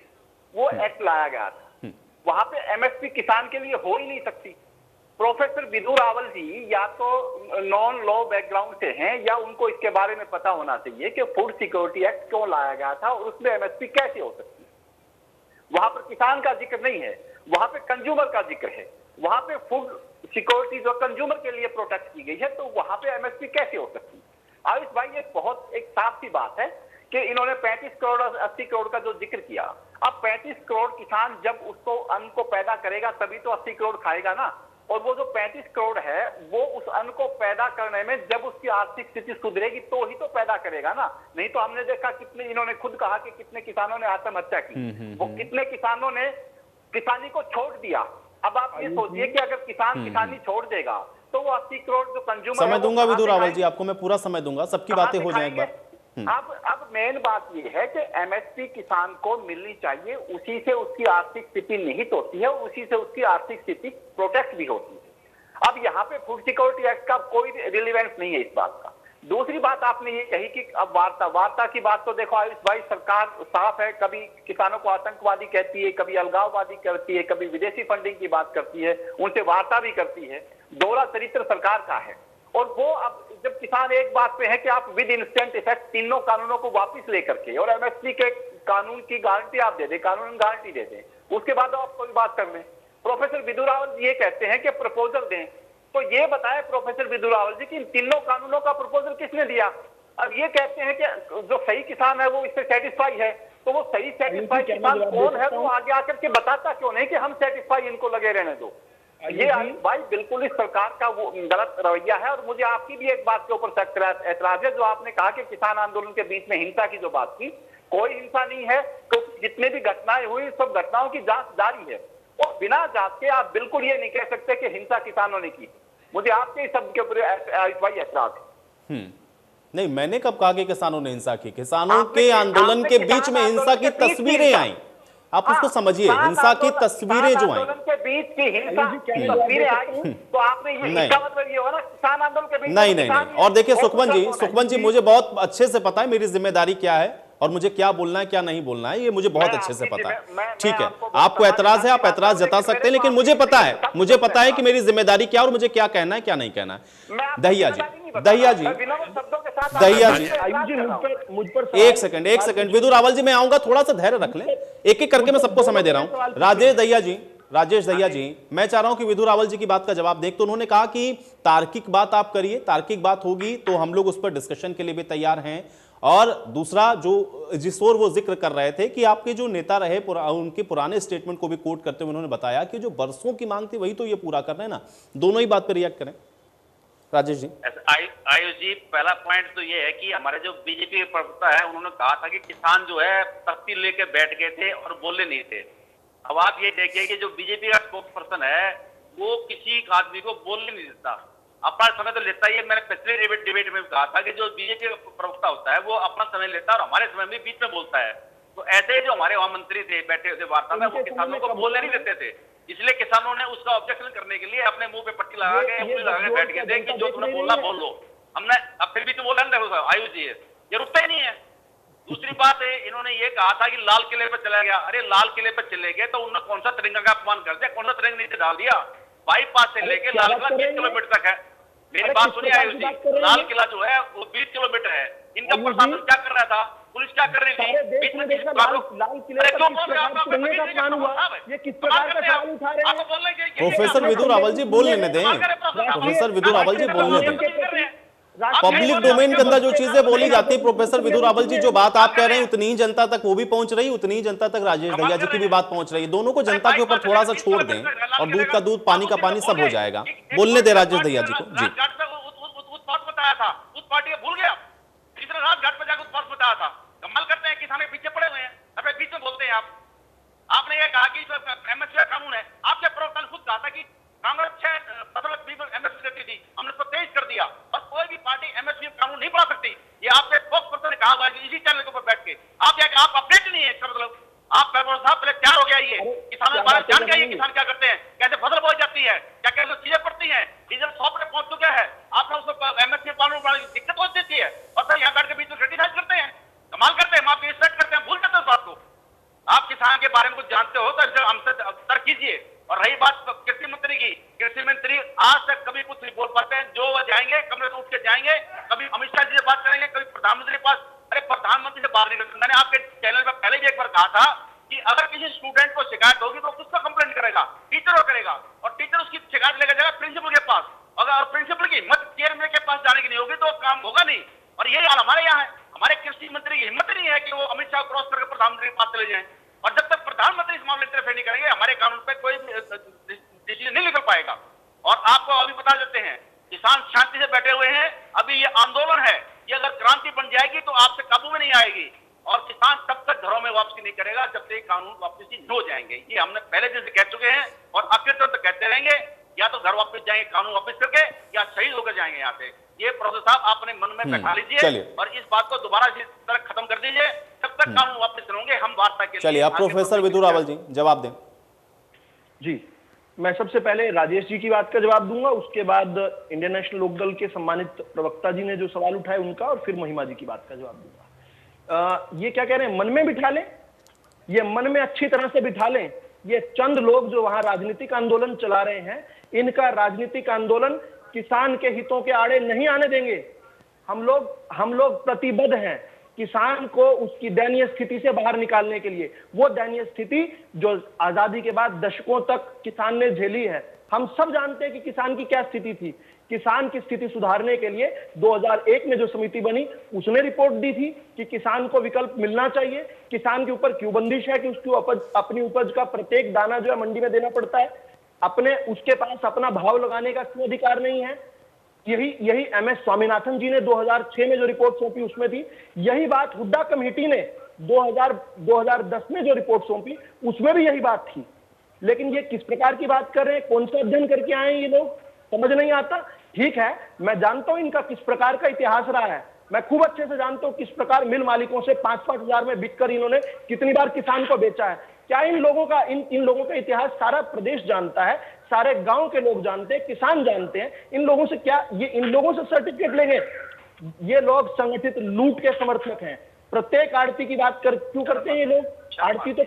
वो एक्ट लाया गया था। वहां पे एमएसपी किसान के लिए हो ही नहीं सकती। प्रोफेसर विदु रावल जी या तो नॉन लॉ बैकग्राउंड से हैं या उनको इसके बारे में पता होना चाहिए कि फूड सिक्योरिटी एक्ट क्यों लाया गया था और उसमें एमएसपी कैसे हो सकती है। वहां पर किसान का जिक्र नहीं है, वहां पे कंज्यूमर का जिक्र है। वहां पे फूड सिक्योरिटी जो कंज्यूमर के लिए प्रोटेक्ट की गई है, तो वहां पे एमएसपी कैसे हो सकती है? आयुष भाई, ये बहुत एक साफ सी बात है कि इन्होंने 35 करोड़ और 80 करोड़ का जो जिक्र किया। अब 35 करोड़ किसान जब उसको अन्न को पैदा करेगा तभी तो 80 करोड़ खाएगा ना। और वो जो 35 करोड़ है वो उस अन्न को पैदा करने में जब उसकी आर्थिक स्थिति सुधरेगी तो ही तो पैदा करेगा ना। नहीं तो हमने देखा कितने, इन्होंने खुद कहा कि कितने किसानों ने आत्महत्या की, वो कितने किसानों ने किसानी को छोड़ दिया। अब आप ये सोचिए कि अगर किसान किसानी छोड़ देगा तो वो 80 करोड़ जो कंज्यूमर, समय दूंगा विदु रावल जी आपको, मैं पूरा समय दूंगा, सबकी बातें हो जाए एक बार। अब मेन बात ये है कि एमएसपी किसान को मिलनी चाहिए, उसी से उसकी आर्थिक स्थिति निहित होती है, उसी से उसकी आर्थिक स्थिति प्रोटेक्ट भी होती है। अब यहाँ पे फूड सिक्योरिटी एक्ट का कोई रिलेवेंस नहीं है इस बात का। दूसरी बात आपने ये कही कि अब वार्ता की बात, तो देखो आयुष भाई, सरकार साफ है, कभी किसानों को आतंकवादी कहती है, कभी अलगाववादी करती है, कभी विदेशी फंडिंग की बात करती है, उनसे वार्ता भी करती है। दोहरा चरित्र सरकार का है। और वो अब जब किसान एक बात पे है कि आप विद इंस्टेंट इफेक्ट तीनों कानूनों को वापस लेकर के और एमएसपी के कानून की गारंटी आप दे दें, कानून गारंटी दे दें, उसके बाद आप कोई बात कर लें। प्रोफेसर विदु रावल ये कहते हैं कि प्रपोजल दें, तो ये बताए प्रोफेसर विदु रावल जी कि इन तीनों कानूनों का प्रपोजल किसने दिया? अब ये कहते हैं कि जो सही किसान है वो इससे सेटिस्फाई है, तो वो सही सेटिस्फाई किसान कौन है वो आगे आकर के बताता क्यों नहीं कि हम सेटिस्फाई, इनको लगे रहने दो। ये भाई बिल्कुल इस सरकार का वो गलत रवैया है। और मुझे आपकी भी एक बात के ऊपर सख्त ऐतराज है, जो आपने कहा कि किसान आंदोलन के बीच में हिंसा की जो बात की, कोई हिंसा नहीं है। तो जितने भी घटनाएं हुई सब घटनाओं की जांच जारी है और बिना जांच के आप बिल्कुल ये नहीं कह सकते कि हिंसा किसानों ने की। मुझे आपके शब्द के ऊपर भाई ऐतराज है। नहीं, मैंने कब कहा कि किसानों ने हिंसा की? किसानों के आंदोलन के बीच में हिंसा की तस्वीरें आई, आप उसको समझिए। हिंसा की तस्वीरें जो आई, के बीच की हिंसा की तस्वीरें आई, तो आपने ये नहीं। इसका मतलब ये हुआ ना किसान आंदोलन के बीच नहीं नहीं नहीं। और देखिए सुखमन जी मुझे बहुत अच्छे से पता है मेरी जिम्मेदारी क्या है और मुझे क्या बोलना है क्या नहीं बोलना है, ये मुझे बहुत अच्छे से पता है। ठीक है, आपको ऐतराज है, आप ऐतराज जता सकते हैं, लेकिन मुझे पता है कि मेरी जिम्मेदारी क्या और मुझे क्या कहना है क्या नहीं कहना है। दहिया जी मुझ पर एक सेकंड विदु रावल जी, मैं आऊंगा, थोड़ा सा धैर्य रख लें, एक एक करके मैं सबको समय दे रहा हूं। राजेश दहिया जी, मैं चाह रहा हूं कि विदु रावल जी की बात का जवाब दें। तो उन्होंने कहा कि तार्किक बात आप करिए, तार्किक बात होगी तो हम लोग उस पर डिस्कशन के लिए भी तैयार हैं। और दूसरा जो जिस ओर वो जिक्र कर रहे थे कि आपके जो नेता रहे उनके पुराने स्टेटमेंट को भी कोट करते हुए उन्होंने बताया कि जो बरसों की मांग थी वही तो ये पूरा कर रहे हैं ना। दोनों ही बात पर रिएक्ट करें राजेश जी। आयुष जी, पहला पॉइंट तो ये है कि हमारे जो बीजेपी के प्रवक्ता है उन्होंने कहा था कि किसान जो है तख्ती लेके बैठ गए थे और बोले नहीं थे। अब आप ये देखिए कि जो बीजेपी का स्पोक्स पर्सन है वो किसी आदमी को बोलने नहीं देता, अपना समय तो लेता ही है। मैंने पिछले डिबेट में कहा था कि जो बीजेपी का प्रवक्ता होता है वो अपना समय लेता है और हमारे समय में बीच में बोलता है। तो ऐसे जो हमारे वहां मंत्री थे बैठे हुए वार्ता में, वो किसानों को बोलने नहीं देते थे, इसलिए किसानों ने उसका ऑब्जेक्शन करने के लिए अपने मुंह पे पट्टी लगा के उंगली लगा के बैठ गए थे कि जो तुमने बोलना बोल लो। हमने अब फिर भी तो बोला ना आयुष जी, ये रुकता ही नहीं है। दूसरी बात है, इन्होंने ये कहा था कि लाल किले पर चला गया। अरे लाल किले पर चले गए तो उन्होंने कौन सा तिरंगा का अपमान कर दिया, कौन सा तिरंगा नीचे डाल दिया? बाईपास से लेके लाल किला 20 किलोमीटर तक है। मेरी बात सुनिए आयुष जी, लाल किला जो है वो 20 किलोमीटर है। इनका प्रशासन क्या कर रहा था, पुलिस क्या कर रही थी? बीच में प्रोफेसर विदु रावल जी बोल लेने दें, प्रोफेसर विदु रावल जी बोलने दें। पब्लिक डोमेन के अंदर जो चीजें बोली जाती है प्रोफेसर विदु रावल जी, जो बात आप कह रहे हैं उतनी ही जनता तक वो भी पहुंच रही, उतनी ही जनता तक राजेश दहिया जी की भी बात पहुंच रही है। दोनों को जनता के ऊपर थोड़ा सा छोड़ दें और दूध का दूध पानी का पानी सब हो जाएगा। बोलने दे राजेश दहिया जी को। जी बताया था उस पार्टी को भूल गया, तीसरे रात घाट पर जाकर उत्पाद बताया था। कमाल करते हैं, किसान के पीछे पड़े हुए हैं, अपने बीच में बोलते हैं आप। आपने ये कहा कि एमएसपी कानून है, आपके प्रवक्ता ने खुद कहा था कि कांग्रेस 6 फसल एमएसपी देती थी, हमने उसको 23 कर दिया, और कोई भी पार्टी एमएसपी कानून नहीं बढ़ा सकती। ये आपके स्पोक्स पर्सन ने कहा हुआ है इसी चैनल के ऊपर बैठ के। आप अपडेट नहीं है, इसका मतलब आप साहब पहले तैयार हो गया। ये किसानों के बारे में जान गया, किसान क्या करते हैं, कैसे फसल बोई जाती है, क्या कैसे चीजें पड़ती हैं, डीजल 100 पे पहुंच चुका है, आपने उसको एमएसपी कानून बढ़ाने की दिक्कत हो देती है और फिर यहाँ बैठ के बीच में क्रिटिसाइज करते हैं। कमाल करते हैं, आप रिस्पेक्ट करते हैं, भूल जाते हैं उस बात को। आप किसान के बारे में कुछ जानते हो तो हमसे तर्क कीजिए। और रही बात कृषि मंत्री की, कृषि मंत्री आज तक कभी कुछ नहीं बोल पाते हैं। जो वो जाएंगे कमरे से उठ के जाएंगे, कभी अमित शाह जी से बात करेंगे, कभी प्रधानमंत्री के पास। अरे प्रधानमंत्री से बात नहीं करते। मैंने आपके चैनल में पहले भी एक बार कहा था कि अगर किसी स्टूडेंट को शिकायत होगी तो किसका कंप्लेंट करेगा? टीचर को करेगा, और टीचर उसकी शिकायत लेकर जाएगा प्रिंसिपल के पास। अगर प्रिंसिपल की हिम्मत चेयरमैन के पास जाने की नहीं होगी तो काम होगा नहीं। और यही हाल हमारे यहाँ है। हमारे कृषि मंत्री की हिम्मत नहीं है कि वो अमित शाह क्रॉस करके प्रधानमंत्री के पास चले जाएं। और जब तक प्रधानमंत्री इस मामले इंटरफेयर नहीं करेंगे, हमारे कानून पे कोई डिसीजन नहीं निकल पाएगा। और आपको अभी बता देते हैं, किसान शांति से बैठे हुए हैं। अभी ये आंदोलन है, ये अगर क्रांति बन जाएगी तो आपसे काबू में नहीं आएगी। और किसान तब तक घरों में वापसी नहीं करेगा जब तक कानून वापसी नहीं हो जाएंगे। ये हमने पहले दिन से कह चुके हैं और आखिर तक तो कहते रहेंगे। या तो घर वापस जाएंगे कानून वापस करके, या शहीद होकर जाएंगे यहाँ से। ये प्रोफेसर साहब अपने मन में बैठा लीजिए और इस बात को दोबारा इसी तरह खत्म कर दीजिए। तब तक कानून वापस करेंगे हम वार्ता के। चलिए, आप प्रोफेसर विदु रावल जी जवाब दें। जी, मैं सबसे पहले राजेश जी की बात का जवाब दूंगा, उसके बाद इंडियन नेशनल लोकदल के सम्मानित प्रवक्ता जी ने जो सवाल उठाए उनका, और फिर महिमा जी की बात का जवाब दूंगा। ये क्या कह रहे हैं, मन में बिठा लें, ये मन में अच्छी तरह से बिठा लें। ये चंद लोग जो वहां राजनीतिक आंदोलन चला रहे हैं, इनका राजनीतिक आंदोलन किसान के हितों के आड़े नहीं आने देंगे। हम लोग प्रतिबद्ध हैं किसान को उसकी दयनीय स्थिति से बाहर निकालने के लिए। वो दयनीय स्थिति जो आजादी के बाद दशकों तक किसान ने झेली है। हम सब जानते हैं कि किसान की क्या स्थिति थी। किसान की स्थिति सुधारने के लिए 2001 में जो समिति बनी उसने रिपोर्ट दी थी कि किसान को विकल्प मिलना चाहिए। किसान के ऊपर क्यों बंदिश है कि उसकी अपनी उपज का प्रत्येक दाना जो है मंडी में देना पड़ता है, उसके पास अपना भाव लगाने का क्यों अधिकार नहीं है। यही एमएस स्वामीनाथन जी ने 2006 में जो रिपोर्ट सौंपी उसमें थी। यही बात हुड्डा कमेटी ने 2010 में जो रिपोर्ट सौंपी उसमें भी यही बात थी। लेकिन ये किस प्रकार की बात कर रहे हैं, कौन सा अध्ययन करके आए हैं ये लोग, समझ नहीं आता। ठीक है, मैं जानता हूं इनका किस प्रकार का इतिहास रहा है। मैं खूब अच्छे से जानता हूं किस प्रकार मिल मालिकों से 5-5 हजार में बिककर इन्होंने कितनी बार किसान को बेचा है। क्या इन लोगों का इतिहास सारा प्रदेश जानता है, सारे गांव के लोग जानते हैं, किसान जानते हैं। इन लोगों से क्या ये इन लोगों से सर्टिफिकेट लेंगे? ये लोग संगठित लूट के समर्थक हैं। प्रत्येक आड़ती की बात क्यों करते हैं ये लोग? आड़ती तो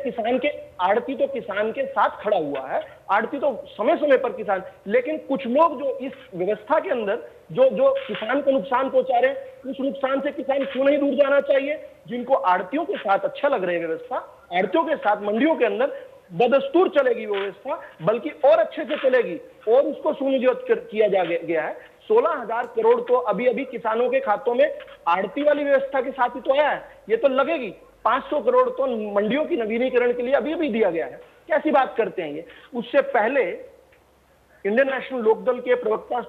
किसान के साथ खड़ा हुआ है, आड़ती तो समय समय पर किसान, लेकिन कुछ लोग जो इस व्यवस्था के अंदर जो किसान को नुकसान पहुंचा रहे हैं, उस नुकसान से किसान क्यों नहीं दूर जाना चाहिए? जिनको आड़तियों के साथ अच्छा लग रही है व्यवस्था, आड़तियों के साथ मंडियों के अंदर बदस्तूर चलेगी वो व्यवस्था, बल्कि और अच्छे से चलेगी और उसको सुनियोजित किया गया है। 16,000 करोड़ तो अभी अभी किसानों के खातों में आड़ती वाली व्यवस्था के साथ ही तो आया है। ये तो लगेगी 500 करोड़ तो मंडियों की नवीनीकरण के लिए अभी अभी दिया गया है। कैसी बात करते हैं ये? उससे पहले इंडियन नेशनल लोकदल के प्रवक्ता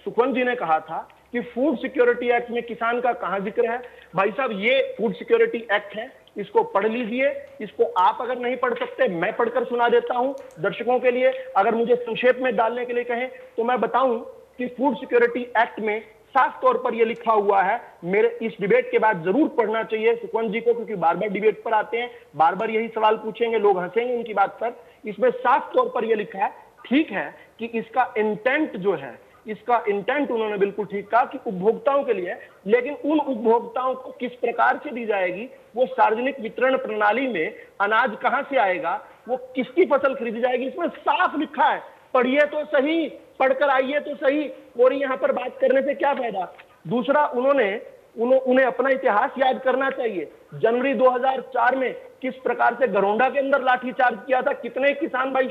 सुखवंत जी ने कहा था कि फूड सिक्योरिटी एक्ट में किसान का कहां जिक्र है। भाई साहब, ये फूड सिक्योरिटी एक्ट है, इसको पढ़ लीजिए। इसको आप अगर नहीं पढ़ सकते, मैं पढ़कर सुना देता हूं दर्शकों के लिए। अगर मुझे संक्षेप में डालने के लिए कहें तो मैं बताऊं कि फूड सिक्योरिटी एक्ट में साफ तौर पर यह लिखा हुआ है। मेरे इस डिबेट के बाद जरूर पढ़ना चाहिए सुखवंत जी को, क्योंकि बार बार डिबेट पर आते हैं, बार बार यही सवाल पूछेंगे, लोग हंसेंगे उनकी बात पर। इसमें साफ तौर पर यह लिखा है, ठीक है, कि इसका इंटेंट जो है, इसका इंटेंट उन्होंने बिल्कुल ठीक कहा कि उपभोक्ताओं के लिए, लेकिन उन उपभोक्ताओं को किस प्रकार से दी जाएगी, वो सार्वजनिक वितरण प्रणाली में अनाज कहां से आएगा, वो किसकी फसल खरीदी जाएगी, इसमें साफ लिखा है। पढ़िए तो सही, पढ़कर आइए तो सही, और यहाँ पर बात करने से क्या फायदा। दूसरा, उन्हें अपना इतिहास याद करना चाहिए। जनवरी 2004 में किस प्रकार से गरोंडा के अंदर लाठीचार्ज किया था, कितने किसान भाई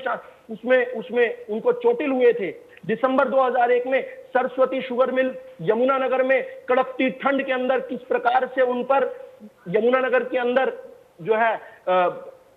उसमें उनको चोटिल हुए थे। दिसंबर 2001 में सरस्वती शुगर मिल यमुनानगर में कड़कती ठंड के अंदर किस प्रकार से उन पर यमुनानगर के अंदर जो है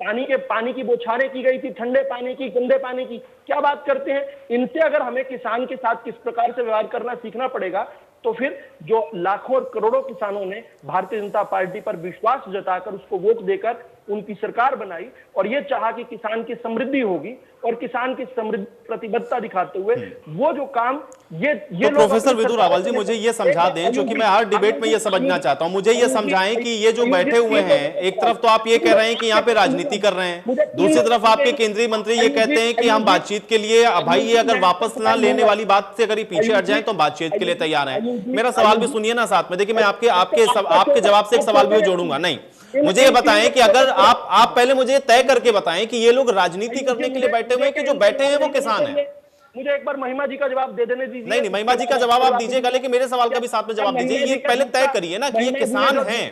पानी की बौछारें की गई थी, ठंडे पानी की, गंदे पानी की। क्या बात करते हैं? इनसे अगर हमें किसान के साथ किस प्रकार से व्यवहार करना सीखना पड़ेगा, तो फिर जो लाखों और करोड़ों किसानों ने भारतीय जनता पार्टी पर विश्वास जताकर उसको वोट देकर उनकी सरकार बनाई और ये चाहा कि किसान की समृद्धि होगी, और किसान की समृद्धि प्रतिबद्धता दिखाते हुए वो जो काम ये तो प्रोफेसर विदु रावल जी, मुझे ये समझा दें, जो कि मैं हर डिबेट में ये समझना चाहता हूं, मुझे ये समझाएं कि ये जो बैठे हुए हैं, एक तरफ तो आप ये कह रहे हैं कि यहाँ पे राजनीति कर रहे हैं, दूसरी तरफ आपके केंद्रीय मंत्री ये कहते हैं कि हम बातचीत के लिए, भाई ये अगर वापस ना लेने वाली बात से अगर ये पीछे हट जाए तो बातचीत के लिए तैयार हैं। मेरा सवाल भी सुनिए ना साथ में। देखिए, मैं आपके जवाब से एक सवाल भी जोड़ूंगा। नहीं, मुझे ये बताएं कि अगर आप पहले मुझे तय करके बताएं कि ये लोग राजनीति करने के लिए बैठे हुए हैं कि जो बैठे हैं वो किसान हैं। मुझे एक बार महिमा जी का जवाब दे देने दीजिए। नहीं, महिमा जी का जवाब आप दीजिएगा, लेकिन मेरे सवाल का भी साथ में जवाब दीजिए। ये पहले तय करिए ना कि ये किसान हैं,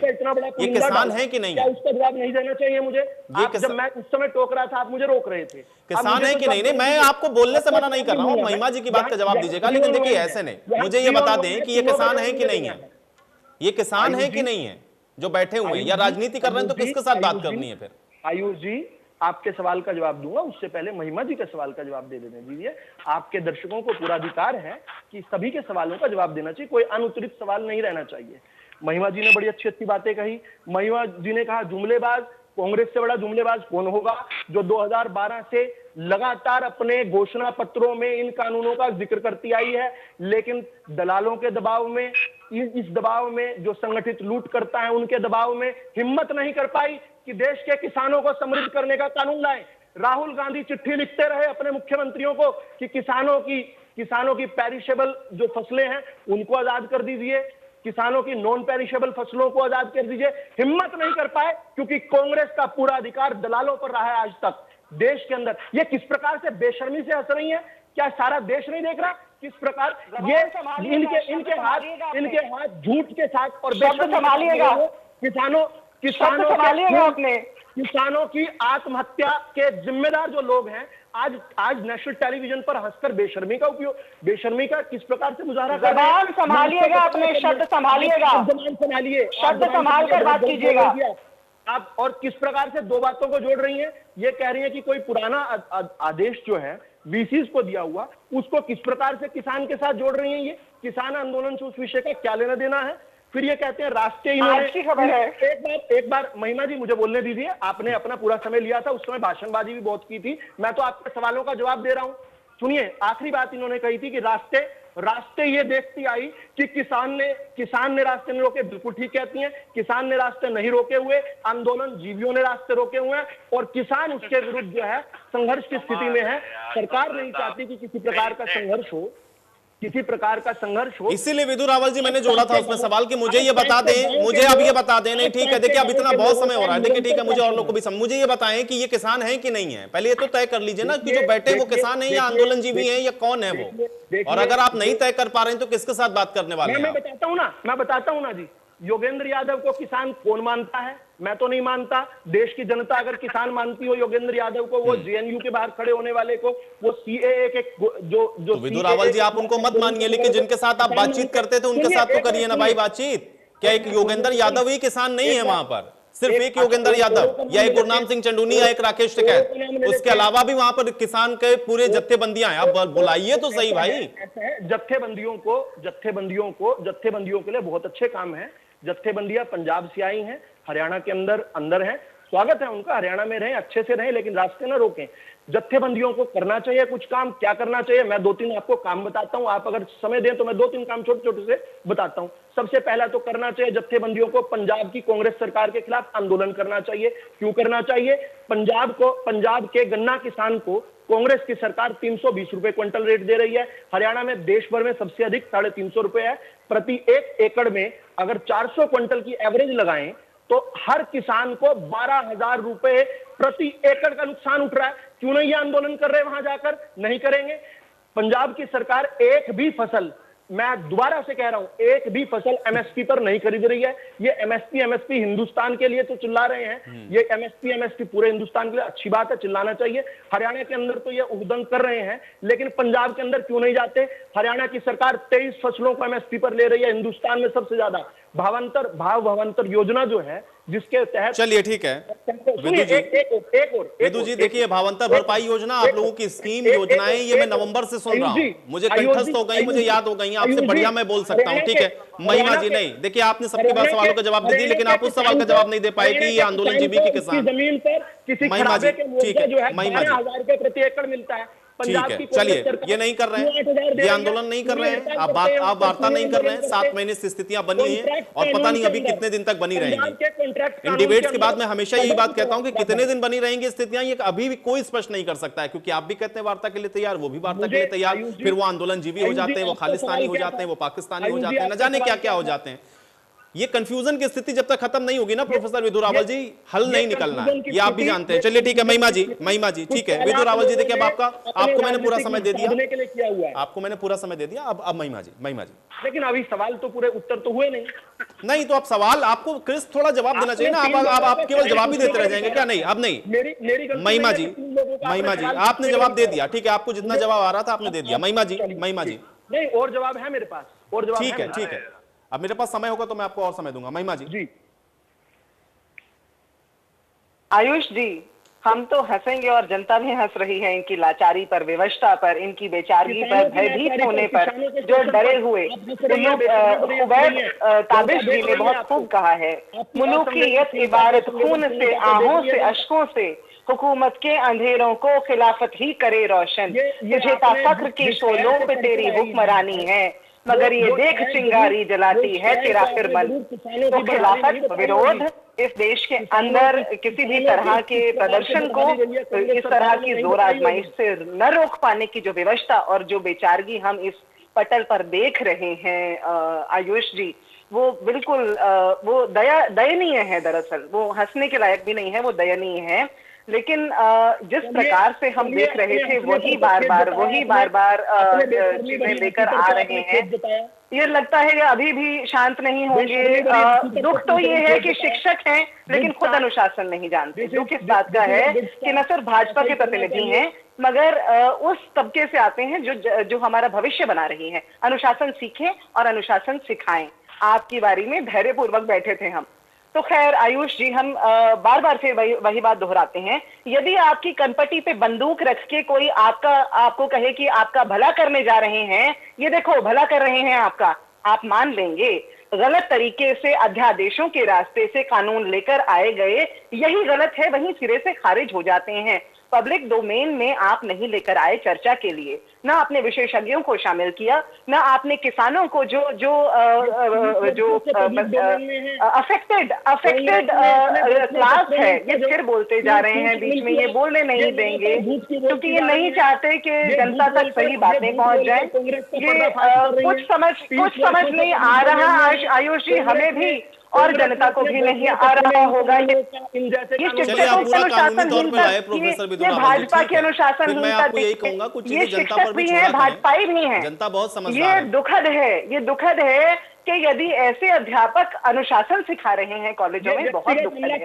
ये किसान हैं कि नहीं है। उसका जवाब नहीं देना चाहिए मुझे। जब मैं उस समय टोक रहा था, आप मुझे रोक रहे थे। किसान है कि नहीं? नहीं, मैं आपको बोलने से मना नहीं कर रहा हूँ, महिमा जी की बात का जवाब दीजिएगा, लेकिन देखिए ऐसे नहीं, मुझे ये बता दें कि ये किसान है कि नहीं है, ये किसान है कि नहीं है जो बैठे हुए हैं, या राजनीति कर रहे हैं तो किसके साथ बात करनी है फिर? आयुष जी, आपके सवाल का जवाब दूंगा, उससे पहले महिमा जी के सवाल का जवाब दे देने दीजिए। आपके दर्शकों को पूरा अधिकार है कि सभी के सवालों का जवाब देना चाहिए, कोई अनुत्तरित सवाल नहीं रहना चाहिए। महिमा जी ने बड़ी अच्छी अच्छी बातें कही। महिमा जी ने कहा जुमलेबाज, कांग्रेस से बड़ा जुमलेबाज कौन होगा, जो 2012 से लगातार अपने घोषणा पत्रों में इन कानूनों का जिक्र करती आई है, लेकिन दलालों के दबाव में, इस दबाव में, जो संगठित लूट करता है उनके दबाव में हिम्मत नहीं कर पाई कि देश के किसानों को समृद्ध करने का कानून लाए। राहुल गांधी चिट्ठी लिखते रहे अपने मुख्यमंत्रियों को कि किसानों की पेरिशेबल जो फसलें हैं उनको आजाद कर दीजिए, किसानों की नॉन पेरिशेबल फसलों को आजाद कर दीजिए। हिम्मत नहीं कर पाए क्योंकि कांग्रेस का पूरा अधिकार दलालों पर रहा है आज तक देश के अंदर। ये किस प्रकार से बेशर्मी से हंस रही है, क्या सारा देश नहीं देख रहा किस प्रकार ये इनके हाथ झूठ के साथ और संभालिएगा, किसानों की आत्महत्या के जिम्मेदार जो लोग हैं आज नेशनल टेलीविजन पर हंसकर बेशर्मी का किस प्रकार से मुजाहरा कर रहे हैं। संभालिएगा, अपने शब्द संभालिएगा, शब्द संभाल कर बात कीजिएगा आप। और किस प्रकार से दो बातों को जोड़ रही हैं, ये कह रही है कि कोई पुराना आदेश जो है वीसीज को दिया हुआ, उसको किस प्रकार से किसान के साथ जोड़ रही हैं। ये किसान आंदोलन से उस विषय का क्या लेना देना है। फिर ये कहते हैं राष्ट्रीय, खबर है। एक बार महिमा जी मुझे बोलने दीजिए, आपने अपना पूरा समय लिया था, उस समय भाषणबाजी भी बहुत की थी, मैं तो आपके सवालों का जवाब दे रहा हूं। सुनिए, आखिरी बात इन्होंने कही थी कि रास्ते ये देखती आई कि किसान ने रास्ते नहीं रोके, बिल्कुल ठीक कहती हैं, किसान ने रास्ते नहीं रोके हुए, आंदोलन जीवियों ने रास्ते रोके हुए हैं और किसान उसके विरुद्ध जो है संघर्ष की स्थिति में है। सरकार नहीं चाहती कि किसी प्रकार का संघर्ष हो, किसी प्रकार का संघर्ष हो। इसीलिए विदु रावल जी मैंने जोड़ा था उसमें सवाल कि मुझे ये बता दें, मुझे अब ये बता दें, नहीं ठीक है, देखिए अब इतना बहुत समय हो रहा है, देखिए ठीक है, मुझे और लोग को भी मुझे ये बताएं कि ये किसान है कि नहीं है, पहले ये तो तय कर लीजिए ना कि जो बैठे वो किसान है या आंदोलन जीवी है या कौन है वो, और अगर आप नहीं तय कर पा रहे हैं तो किसके साथ बात करने वाले हैं? मैं बताता हूं ना जी, योगेंद्र यादव को किसान कौन मानता है? मैं तो नहीं मानता। देश की जनता अगर किसान मानती हो योगेंद्र यादव को, वो जेएनयू के बाहर खड़े होने वाले को, वो सीएए के जो विदु रावल जी आप उनको मत मानिए, लेकिन जिनके साथ आप बातचीत करते थे उनके साथ तो करिए ना भाई बातचीत। क्या एक योगेंद्र यादव ही किसान नहीं है वहां पर? सिर्फ एक योगेंद्र यादव या एक गुरनाम सिंह चंडूनी या एक राकेश टिकैत, उसके अलावा भी वहां पर किसान के पूरे जत्थेबंदियां हैं। आप बुलाइए तो सही भाई। जत्थेबंदियों के लिए बहुत अच्छे काम है। जत्थेबंदियां पंजाब से आई हैं, हरियाणा के अंदर हैं, स्वागत है उनका, हरियाणा में रहें, अच्छे से रहें, लेकिन रास्ते ना रोकें। जत्थेबंदियों को करना चाहिए कुछ काम। क्या करना चाहिए? मैं 2-3 आपको काम बताता हूं, आप अगर समय दें तो मैं 2-3 काम छोटे छोटे से बताता हूं। सबसे पहला तो करना चाहिए जत्थेबंदियों को पंजाब की कांग्रेस सरकार के खिलाफ आंदोलन करना चाहिए। क्यों करना चाहिए? पंजाब के गन्ना किसान को कांग्रेस की सरकार 320 रुपए क्विंटल रेट दे रही है। हरियाणा में देश भर में सबसे अधिक 350 रुपए है प्रति 1 एकड़ में। अगर 400 क्विंटल की एवरेज लगाएं तो हर किसान को 12,000 रुपए प्रति एकड़ का नुकसान उठ रहा है। क्यों नहीं ये आंदोलन कर रहे हैं? वहां जाकर नहीं करेंगे। पंजाब की सरकार एक भी फसल, मैं दोबारा से कह रहा हूं, एक भी फसल एमएसपी पर नहीं खरीद रही है। ये एमएसपी हिंदुस्तान के लिए तो चिल्ला रहे हैं, ये एमएसपी पूरे हिंदुस्तान के लिए अच्छी बात है, चिल्लाना चाहिए। हरियाणा के अंदर तो ये उद्दंड कर रहे हैं, लेकिन पंजाब के अंदर क्यों नहीं जाते? हरियाणा की सरकार 23 फसलों को एमएसपी पर ले रही है, हिंदुस्तान में सबसे ज्यादा। भावांतर योजना जो है, जिसके तहत, चलिए ठीक है विदु जी, देखिए भावांतर भरपाई योजना, आप लोगों की स्कीम योजनाएं, ये मैं नवंबर से सुन रहा हूं, मुझे कंठस्थ हो गई, मुझे याद हो गई, आपसे बढ़िया मैं बोल सकता हूं। ठीक है महिमा जी, नहीं देखिए आपने सबके बाद सवालों का जवाब दे दिया, लेकिन आप उस सवाल का जवाब नहीं दे पाए कि ये आंदोलन जीवी के किसान, जमीन पर किसी महिमा जी ठीक है, महिमा जी 12,000 रुपए प्रति एकड़ मिलता है। ठीक है, चलिए ये नहीं कर रहे हैं, ये आंदोलन नहीं कर रहे हैं, आप वार्ता नहीं कर रहे हैं। 7 महीने से स्थितियां बनी हैं और पता नहीं अभी कितने दिन तक बनी रहेंगी। इन डिबेट्स के बाद मैं हमेशा यही बात कहता हूं कि कितने दिन बनी रहेंगी स्थितियां, ये अभी भी कोई स्पष्ट नहीं कर सकता है, क्योंकि आप भी कहते हैं वार्ता के लिए तैयार, वो भी वार्ता के लिए तैयार, फिर वो आंदोलन जीवी हो जाते हैं, वो खालिस्तानी हो जाते हैं, वो पाकिस्तानी हो जाते हैं, न जाने क्या क्या हो जाते हैं। ये कंफ्यूजन की स्थिति जब तक खत्म नहीं होगी ना प्रोफेसर विदु रावल जी, हल नहीं निकलना है, ये आप भी जानते हैं। चलिए ठीक है महिमा जी ठीक है। विदु रावल जी देखिए, अब आपको मैंने पूरा समय दे दिया, आपको मैंने पूरा समय दे दिया। अब महिमा जी लेकिन अभी सवाल तो पूरे उत्तर तो हुए नहीं तो आप सवाल, आपको क्रिस्प थोड़ा जवाब देना चाहिए ना, आप केवल जवाब ही देते रह जाएंगे क्या? नहीं अब नहीं। महिमा जी आपने जवाब दे दिया, ठीक है, आपको जितना जवाब आ रहा था आपने दे दिया। महिमा जी नहीं, और जवाब है मेरे पास, और जवाब ठीक है, अब मेरे पास समय होगा तो मैं आपको और समय दूंगा। महिमा जी आयुष जी, हम तो हंसेंगे और जनता भी हंस रही है इनकी लाचारी पर, विवशता पर, इनकी बेचारगी पर, भयभीत होने पर, जो डरे हुए। खुबैब ताबिश जी ने बहुत खूब कहा है, मुलूकियत इबारत खून से, आहों से, अश्कों से, हुकूमत के अंधेरों को खिलाफत ही करे रोशन। तुझे ता फख्र की शोलों पे तेरी हुक्मरानी है, मगर ये देख चिंगारी जलाती है तेरा फिर मन। तो खिलाफत विरोध इस देश के अंदर किसी भी तरह के प्रदर्शन को इस तरह की जोर आजमाइश से न रोक पाने की जो विवशता और जो बेचारगी हम इस पटल पर देख रहे हैं आयुष जी, वो बिल्कुल वो दयनीय है। दरअसल वो हंसने के लायक भी नहीं है, वो दयनीय है। लेकिन जिस प्रकार से हम देख रहे थे वही बार बार चीजें लेकर आ रहे हैं, ये लगता है कि अभी भी शांत नहीं होंगे। दुख तो ये है कि शिक्षक हैं लेकिन खुद अनुशासन नहीं जानते। दुख इस बात का है कि न सिर्फ भाजपा के प्रतिनिधि हैं मगर उस तबके से आते हैं जो हमारा भविष्य बना रही है। अनुशासन सीखें और अनुशासन सिखाएं। आपकी बारी में धैर्यपूर्वक बैठे थे हम। तो खैर आयुष जी, हम बार बार फिर वही बात दोहराते हैं। यदि आपकी कनपटी पे बंदूक रख के कोई आपको कहे कि आपका भला करने जा रहे हैं, ये देखो भला कर रहे हैं आपका, आप मान लेंगे? गलत तरीके से अध्यादेशों के रास्ते से कानून लेकर आए गए, यही गलत है, वहीं सिरे से खारिज हो जाते हैं। पब्लिक डोमेन में आप नहीं लेकर आए चर्चा के लिए, ना आपने विशेषज्ञों को शामिल किया, ना आपने किसानों को जो अफेक्टेड क्लास है, ये फिर बोलते जा रहे हैं बीच में, ये बोलने नहीं देंगे क्योंकि ये नहीं चाहते कि जनता तक सही बातें पहुंच जाए। ये कुछ समझ नहीं आ रहा आयुष जी, हमें भी और जनता को भी नहीं आ रहा होगा। ये भाजपा की अनुशासनहीनता, ये शिक्षक भी है, भाजपाई भी है। जनता बहुत समझदार ये दुखद है कि यदि ऐसे अध्यापक अनुशासन सिखा रहे हैं कॉलेजों में, बहुत दुखद है।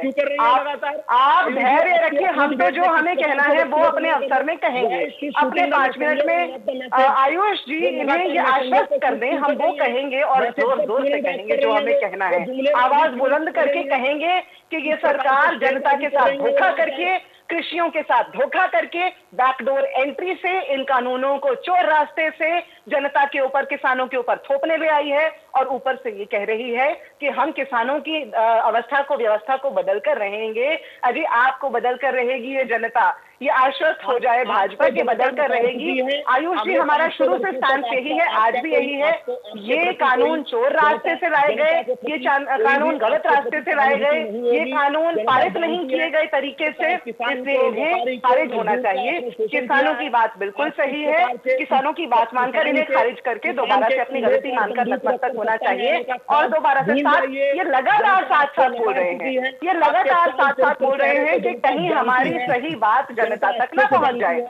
आप धैर्य रखिए, हम तो जो हमें कहना है वो अपने अवसर में कहेंगे, अपने 5 मिनट में। आयुष जी, इन्हें ये आश्वस्त कर दें, हम वो कहेंगे और जोर जोर से कहेंगे जो हमें कहना है, आवाज बुलंद करके कहेंगे कि ये सरकार जनता के साथ धोखा करके, कृषियों के साथ धोखा करके, बैकडोर एंट्री से इन कानूनों को चोर रास्ते से जनता के ऊपर, किसानों के ऊपर थोपने में आई है और ऊपर से ये कह रही है कि हम किसानों की व्यवस्था को बदल कर रहेंगे। अजी, आपको बदल कर रहेगी ये जनता, ये आश्वस्त हो जाए भाजपा के बदल कर रहेगी। आयुष जी, हमारा शुरू से स्टैंड यही है, आज भी यही है। ये कानून चोर रास्ते से लाए गए, ये कानून गलत रास्ते से लाए गए, ये कानून पारित नहीं किए गए तरीके से, इसलिए इन्हें खारिज होना चाहिए। किसानों की बात बिल्कुल सही है, किसानों की बात मानकर इन्हें खारिज करके दोबारा से अपनी गलती मानकर नतमस्तक होना चाहिए और दोबारा से ये लगातार साथ बोल रहे हैं, ये लगातार साथ बोल रहे हैं कि कहीं हमारी सही बात जनता तक न पहुंच जाए।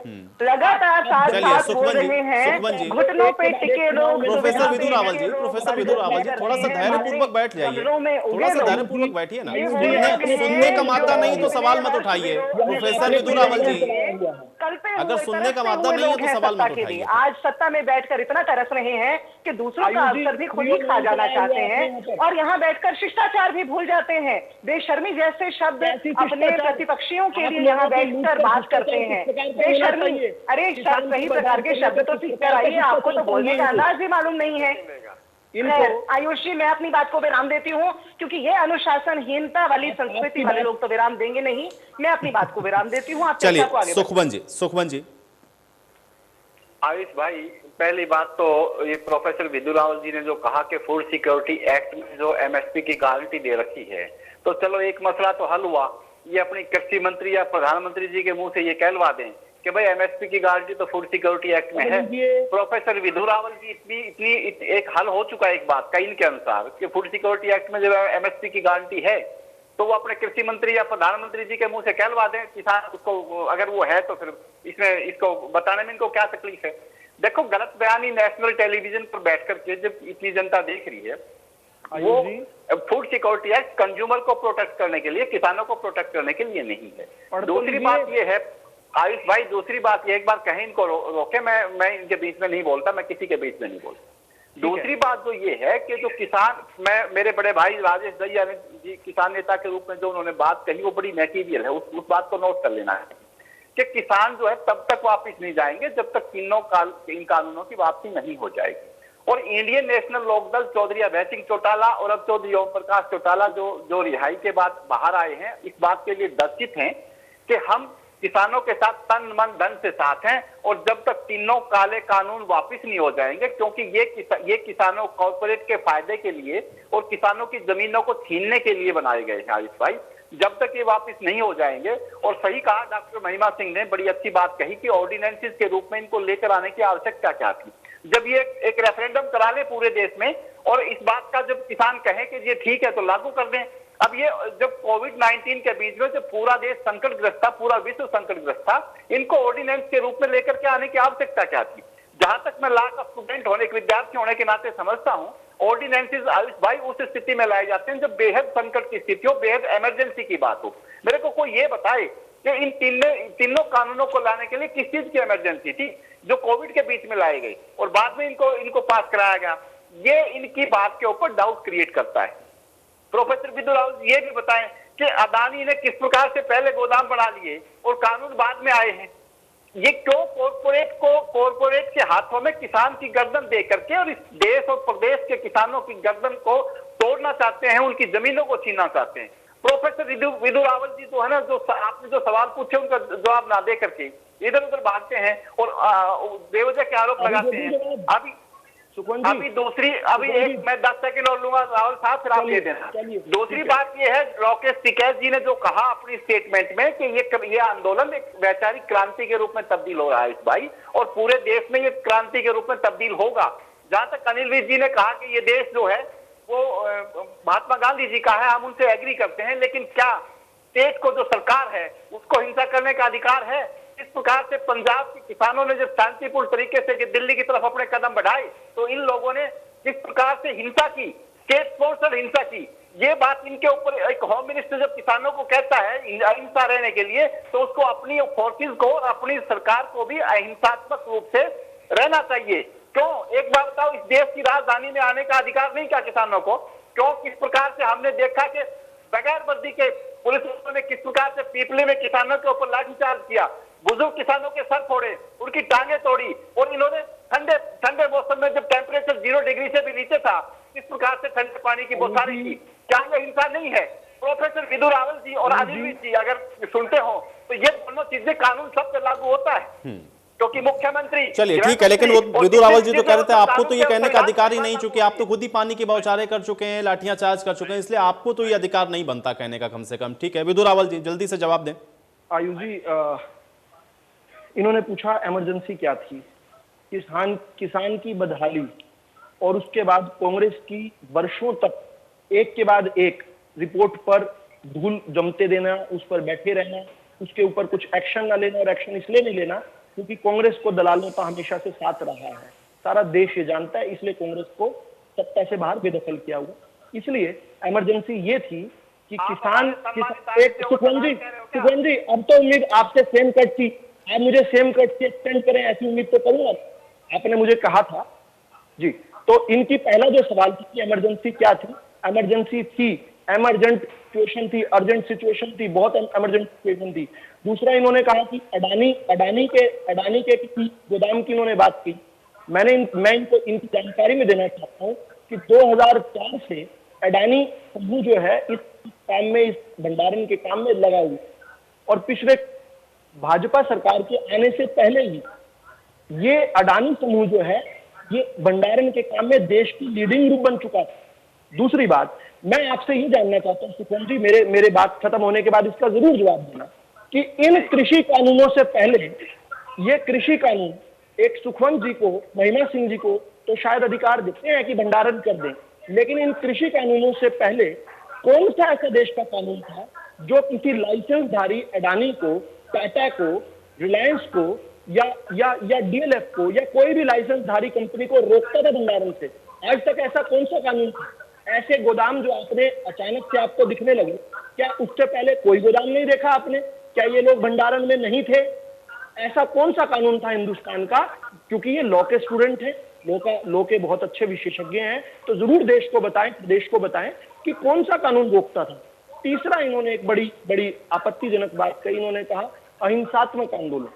लगातार साथ बोल रहे हैं, घुटनों पे टिके लोग। प्रोफेसर विदु रावल जी, थोड़ा सा धैर्यपूर्वक बैठ जाइए, थोड़ा सा धैर्यपूर्वक बैठिए ना। सुनने का मादा नहीं तो सवाल मत उठाइए प्रोफेसर विदु रावल जी, अगर सुनने का मादा नहीं है तो सवाल मत उठाइए। आज सत्ता में बैठकर इतना तरस रहे हैं कि दूसरों का अवसर भी खुद ही खा जाना चाहते हैं और यहाँ बैठकर शिष्टाचार भी भूल जाते हैं। बेशर्मी जैसे शब्द अपने प्रतिपक्षियों के लिए यहाँ बैठकर बात करते हैं। बेशर्मी, अरे सही प्रकार के शब्द तो सीख कर आइए, आपको तो बोलने का अंदाज भी मालूम नहीं है। आयुष जी, मैं अपनी बात को विराम देती हूँ क्योंकि ये अनुशासनहीनता वाली संस्कृति वाले लोग तो विराम देंगे नहीं। मैं अपनी बात को विराम देती हूँ। चलिए सुखवन जी। आयुष भाई, पहली बात तो ये प्रोफेसर विदु रावल जी ने जो कहा कि फूड सिक्योरिटी एक्ट में जो एमएसपी की गारंटी दे रखी है, तो चलो एक मसला तो हल हुआ। ये अपनी कृषि मंत्री या प्रधानमंत्री जी के मुंह से ये कहलवा दें कि भाई एमएसपी की गारंटी तो फूड सिक्योरिटी एक्ट में है। प्रोफेसर विदु रावल जी इतनी एक हल हो चुका है एक बात का इनके अनुसार कि फूड सिक्योरिटी एक्ट में जब एमएसपी की गारंटी है तो वो अपने कृषि मंत्री या प्रधानमंत्री जी के मुंह से कहलवा दें। किसान उसको अगर वो है तो फिर इसमें इसको बताने में इनको क्या तकलीफ है। देखो, गलत बयानी नेशनल टेलीविजन पर बैठ करके जब इतनी जनता देख रही है, वो फूड सिक्योरिटी एक्ट कंज्यूमर को प्रोटेक्ट करने के लिए, किसानों को प्रोटेक्ट करने के लिए नहीं है। दूसरी बात ये है आयुष भाई, दूसरी बात ये, एक बार कहीं इनको रोके, मैं इनके बीच में नहीं बोलता, मैं किसी के बीच में नहीं बोलता। दूसरी बात जो ये है कि जो किसान, मेरे बड़े भाई राजेश दहिया जी किसान नेता के रूप में जो उन्होंने बात कही वो बड़ी मैटीरियल है, उस बात को नोट कर लेना है कि किसान जो है तब तक वापिस नहीं जाएंगे जब तक इन कानूनों की वापसी नहीं हो जाएगी। और इंडियन नेशनल लोकदल चौधरी अभय सिंह चौटाला और अब चौधरी ओम प्रकाश चौटाला जो रिहाई के बाद बाहर आए हैं, इस बात के लिए दर्शित हैं कि हम किसानों के साथ तन मन धन से साथ हैं और जब तक तीनों काले कानून वापस नहीं हो जाएंगे, क्योंकि ये किसानों कॉर्पोरेट के फायदे के लिए और किसानों की जमीनों को छीनने के लिए बनाए गए हैं आयुष भाई, जब तक ये वापस नहीं हो जाएंगे। और सही कहा डॉक्टर महिमा सिंह ने, बड़ी अच्छी बात कही कि ऑर्डिनेंसेस के रूप में इनको लेकर आने की आवश्यकता क्या थी। जब ये एक रेफरेंडम करा ले पूरे देश में और इस बात का जब किसान कहे कि ये ठीक है तो लागू कर दें। अब ये जब कोविड-19 के बीच में जब पूरा देश संकटग्रस्त था, पूरा विश्व संकटग्रस्त था, इनको ऑर्डिनेंस के रूप में लेकर के आने की आवश्यकता क्या थी। जहां तक मैं लॉ का स्टूडेंट होने के विद्यार्थी होने के नाते समझता हूं, ऑर्डिनेंसेस आयुष भाई उस स्थिति में लाए जाते हैं जब बेहद संकट की स्थिति हो, बेहद इमरजेंसी की बात हो। मेरे को कोई ये बताए कि इन तीनों कानूनों को लाने के लिए किस चीज की इमरजेंसी थी जो कोविड के बीच में लाई गई और बाद में इनको पास कराया गया। ये इनकी बात के ऊपर डाउट क्रिएट करता है। प्रोफेसर विदु रावल ये भी बताएं कि अदानी ने किस प्रकार से पहले गोदाम बना लिए और कानून बाद में आए हैं। ये क्यों कॉर्पोरेट के हाथों में किसान की गर्दन दे करके और इस देश और प्रदेश के किसानों की गर्दन को तोड़ना चाहते हैं, उनकी जमीनों को छीनना चाहते हैं। प्रोफेसर विदु रावल जी तो है ना, जो आपने जो सवाल पूछे उनका जवाब ना दे करके इधर उधर भागते हैं और बेवजह के आरोप लगाते हैं। अभी दूसरी, अभी एक मैं 10 सेकंड और लूंगा राहुल साहब, फिर आप ले देना। दूसरी बात ये है, लोकेश टिकैत जी ने जो कहा अपनी स्टेटमेंट में कि ये आंदोलन एक वैचारिक क्रांति के रूप में तब्दील हो रहा है इस भाई, और पूरे देश में ये क्रांति के रूप में तब्दील होगा। जहां तक अनिल विज जी ने कहा कि ये देश जो है वो महात्मा गांधी जी का है, हम उनसे एग्री करते हैं, लेकिन क्या स्टेट को जो सरकार है उसको हिंसा करने का अधिकार है? इस प्रकार से पंजाब के किसानों ने जब शांतिपूर्ण तरीके से दिल्ली की तरफ अपने कदम बढ़ाए तो इन लोगों ने जिस प्रकार से हिंसा की, स्टेट स्पॉन्सर्ड हिंसा की, ये बात इनके ऊपर एक होम मिनिस्टर जब किसानों को कहता है अहिंसा रहने के लिए, तो उसको अपनी फोर्सेस को और अपनी सरकार को भी अहिंसात्मक रूप से रहना चाहिए। क्यों? एक बात बताओ, इस देश की राजधानी में आने का अधिकार नहीं क्या किसानों को? क्यों? किस प्रकार से हमने देखा कि बगैर वर्दी के पुलिस ने किस प्रकार से पीपली में किसानों के ऊपर लाठीचार्ज किया, बुजुर्ग किसानों के सर फोड़े, उनकी टांगे तोड़ी, और इन्होंने ठंडे मौसम में जब टेम्परेचर 0 डिग्री से भी नीचे था किस प्रकार से ठंडे पानी की बौछारी की। क्या यह हिंसा नहीं है? प्रोफेसर विदु रावल जी और अनिल विज जी अगर सुनते हो तो ये दोनों चीजें कानून सब पे लागू होता है, क्योंकि मुख्यमंत्री। चलिए ठीक है, लेकिन वो विदु रावल जी तो कह रहे थे आपको तो ये कहने का अधिकार ही नहीं, चूंकि आप तो खुद ही पानी की बौछारें कर चुके हैं, लाठियां चार्ज कर चुके हैं, इसलिए आपको तो ये अधिकार नहीं बनता कहने का कम से कम। ठीक है विदु रावल जी, जल्दी से जवाब दें। आयुष जी, इन्होंने पूछा इमरजेंसी क्या थी, किसान की बदहाली और उसके बाद कांग्रेस की वर्षों तक एक के बाद एक रिपोर्ट पर धूल जमते देना, उस पर बैठे रहना, उसके ऊपर कुछ एक्शन ना लेना, और एक्शन इसलिए नहीं लेना क्योंकि कांग्रेस को दलालों का हमेशा से साथ रहा है, सारा देश ये जानता है, इसलिए कांग्रेस को सत्ता से बाहर बेदखल किया हुआ। इसलिए इमरजेंसी ये थी कि किसान एक सुखवंत जी, अब तो उम्मीद आपसे सेम कट थी, आप मुझे सेम कट से एक्सटेंड करें ऐसी उम्मीद तो करूंगा, आपने मुझे कहा था जी। तो इनकी पहला जो सवाल था कि इमरजेंसी क्या थी, इमरजेंसी थी, इमरजेंट सिचुएशन थी, अर्जेंट सिचुएशन थी, बहुत इमरजेंट सिचुएशन थी। दूसरा इन्होंने कहा कि अडानी के किसी गोदाम की इन्होंने बात की। मैं इनको इनकी जानकारी में देना चाहता हूं कि 2004 से अडानी समूह जो है इस काम में, इस भंडारण के काम में लगा हुआ, और पिछले भाजपा सरकार के आने से पहले ही ये अडानी समूह जो है ये भंडारण के काम में देश की लीडिंग ग्रुप बन चुका था। दूसरी बात, मैं आपसे ये जानना चाहता हूं सुखवंत जी, मेरे बात खत्म होने के बाद इसका जरूर जवाब देना कि इन कृषि कानूनों से पहले ये कृषि कानून एक सुखवंत जी को, महिमा सिंह जी को तो शायद अधिकार देते हैं कि भंडारण कर दें, लेकिन इन कृषि कानूनों से पहले कौन सा ऐसा देश का कानून था जो किसी लाइसेंसधारी अडानी को, टाटा को, रिलायंस को या डीएलएफ को या कोई भी लाइसेंसधारी कंपनी को रोकता था भंडारण से? आज तक ऐसा कौन सा कानून था? ऐसे गोदाम जो आपने अचानक से आपको दिखने लगे, क्या उससे पहले कोई गोदाम नहीं देखा आपने? क्या ये लोग भंडारण में नहीं थे? ऐसा कौन सा कानून था हिंदुस्तान का? क्योंकि ये लॉ के स्टूडेंट हैं, लॉ के बहुत अच्छे विशेषज्ञ हैं, तो जरूर देश को बताएं कि कौन सा कानून रोकता था। तीसरा इन्होंने एक बड़ी आपत्तिजनक बात कही, इन्होंने कहा अहिंसात्मक आंदोलन।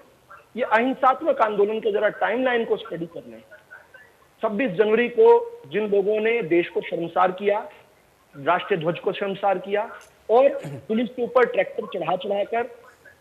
ये अहिंसात्मक आंदोलन के जरा टाइमलाइन को स्टडी कर लें। 26 जनवरी को जिन लोगों ने देश को शर्मसार किया, राष्ट्रीय ध्वज को शर्मसार किया और पुलिस के ऊपर ट्रैक्टर चढ़ाकर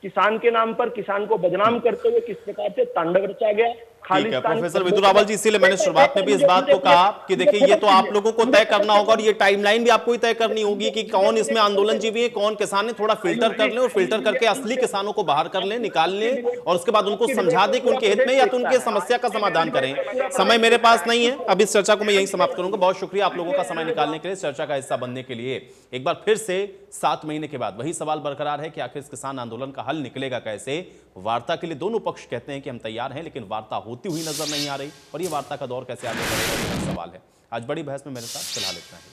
किसान के नाम पर किसान को बदनाम करते हुए किस प्रकार से तांडव रचा गया। ठीक है प्रोफेसर विदु रावल जी, इसीलिए मैंने शुरुआत में भी इस बात को कहा कि देखिए ये तो आप लोगों को तय करना होगा और ये टाइमलाइन भी आपको ही तय करनी होगी कि कौन इसमें आंदोलनजीवी है, कौन किसान है। थोड़ा फिल्टर कर लें और फिल्टर करके असली किसानों को बाहर कर लें, निकाल लें और उसके बाद उनको समझा दें कि उनके हित में या तो उनकी समस्या का समाधान करें। समय मेरे पास नहीं है, अब इस चर्चा को मैं यहीं समाप्त करूंगा। बहुत शुक्रिया आप लोगों का समय निकालने के लिए, चर्चा का हिस्सा बनने के लिए। एक बार फिर से 7 महीने के बाद वही सवाल बरकरार है कि आखिर इस किसान आंदोलन का हल निकलेगा कैसे। वार्ता के लिए दोनों पक्ष कहते हैं कि हम तैयार हैं, लेकिन वार्ता होती हुई नजर नहीं आ रही और ये वार्ता का दौर कैसे आगे बढ़ेगा, यह सवाल है। आज बड़ी बहस में मेरे साथ फिलहाल इतना ही।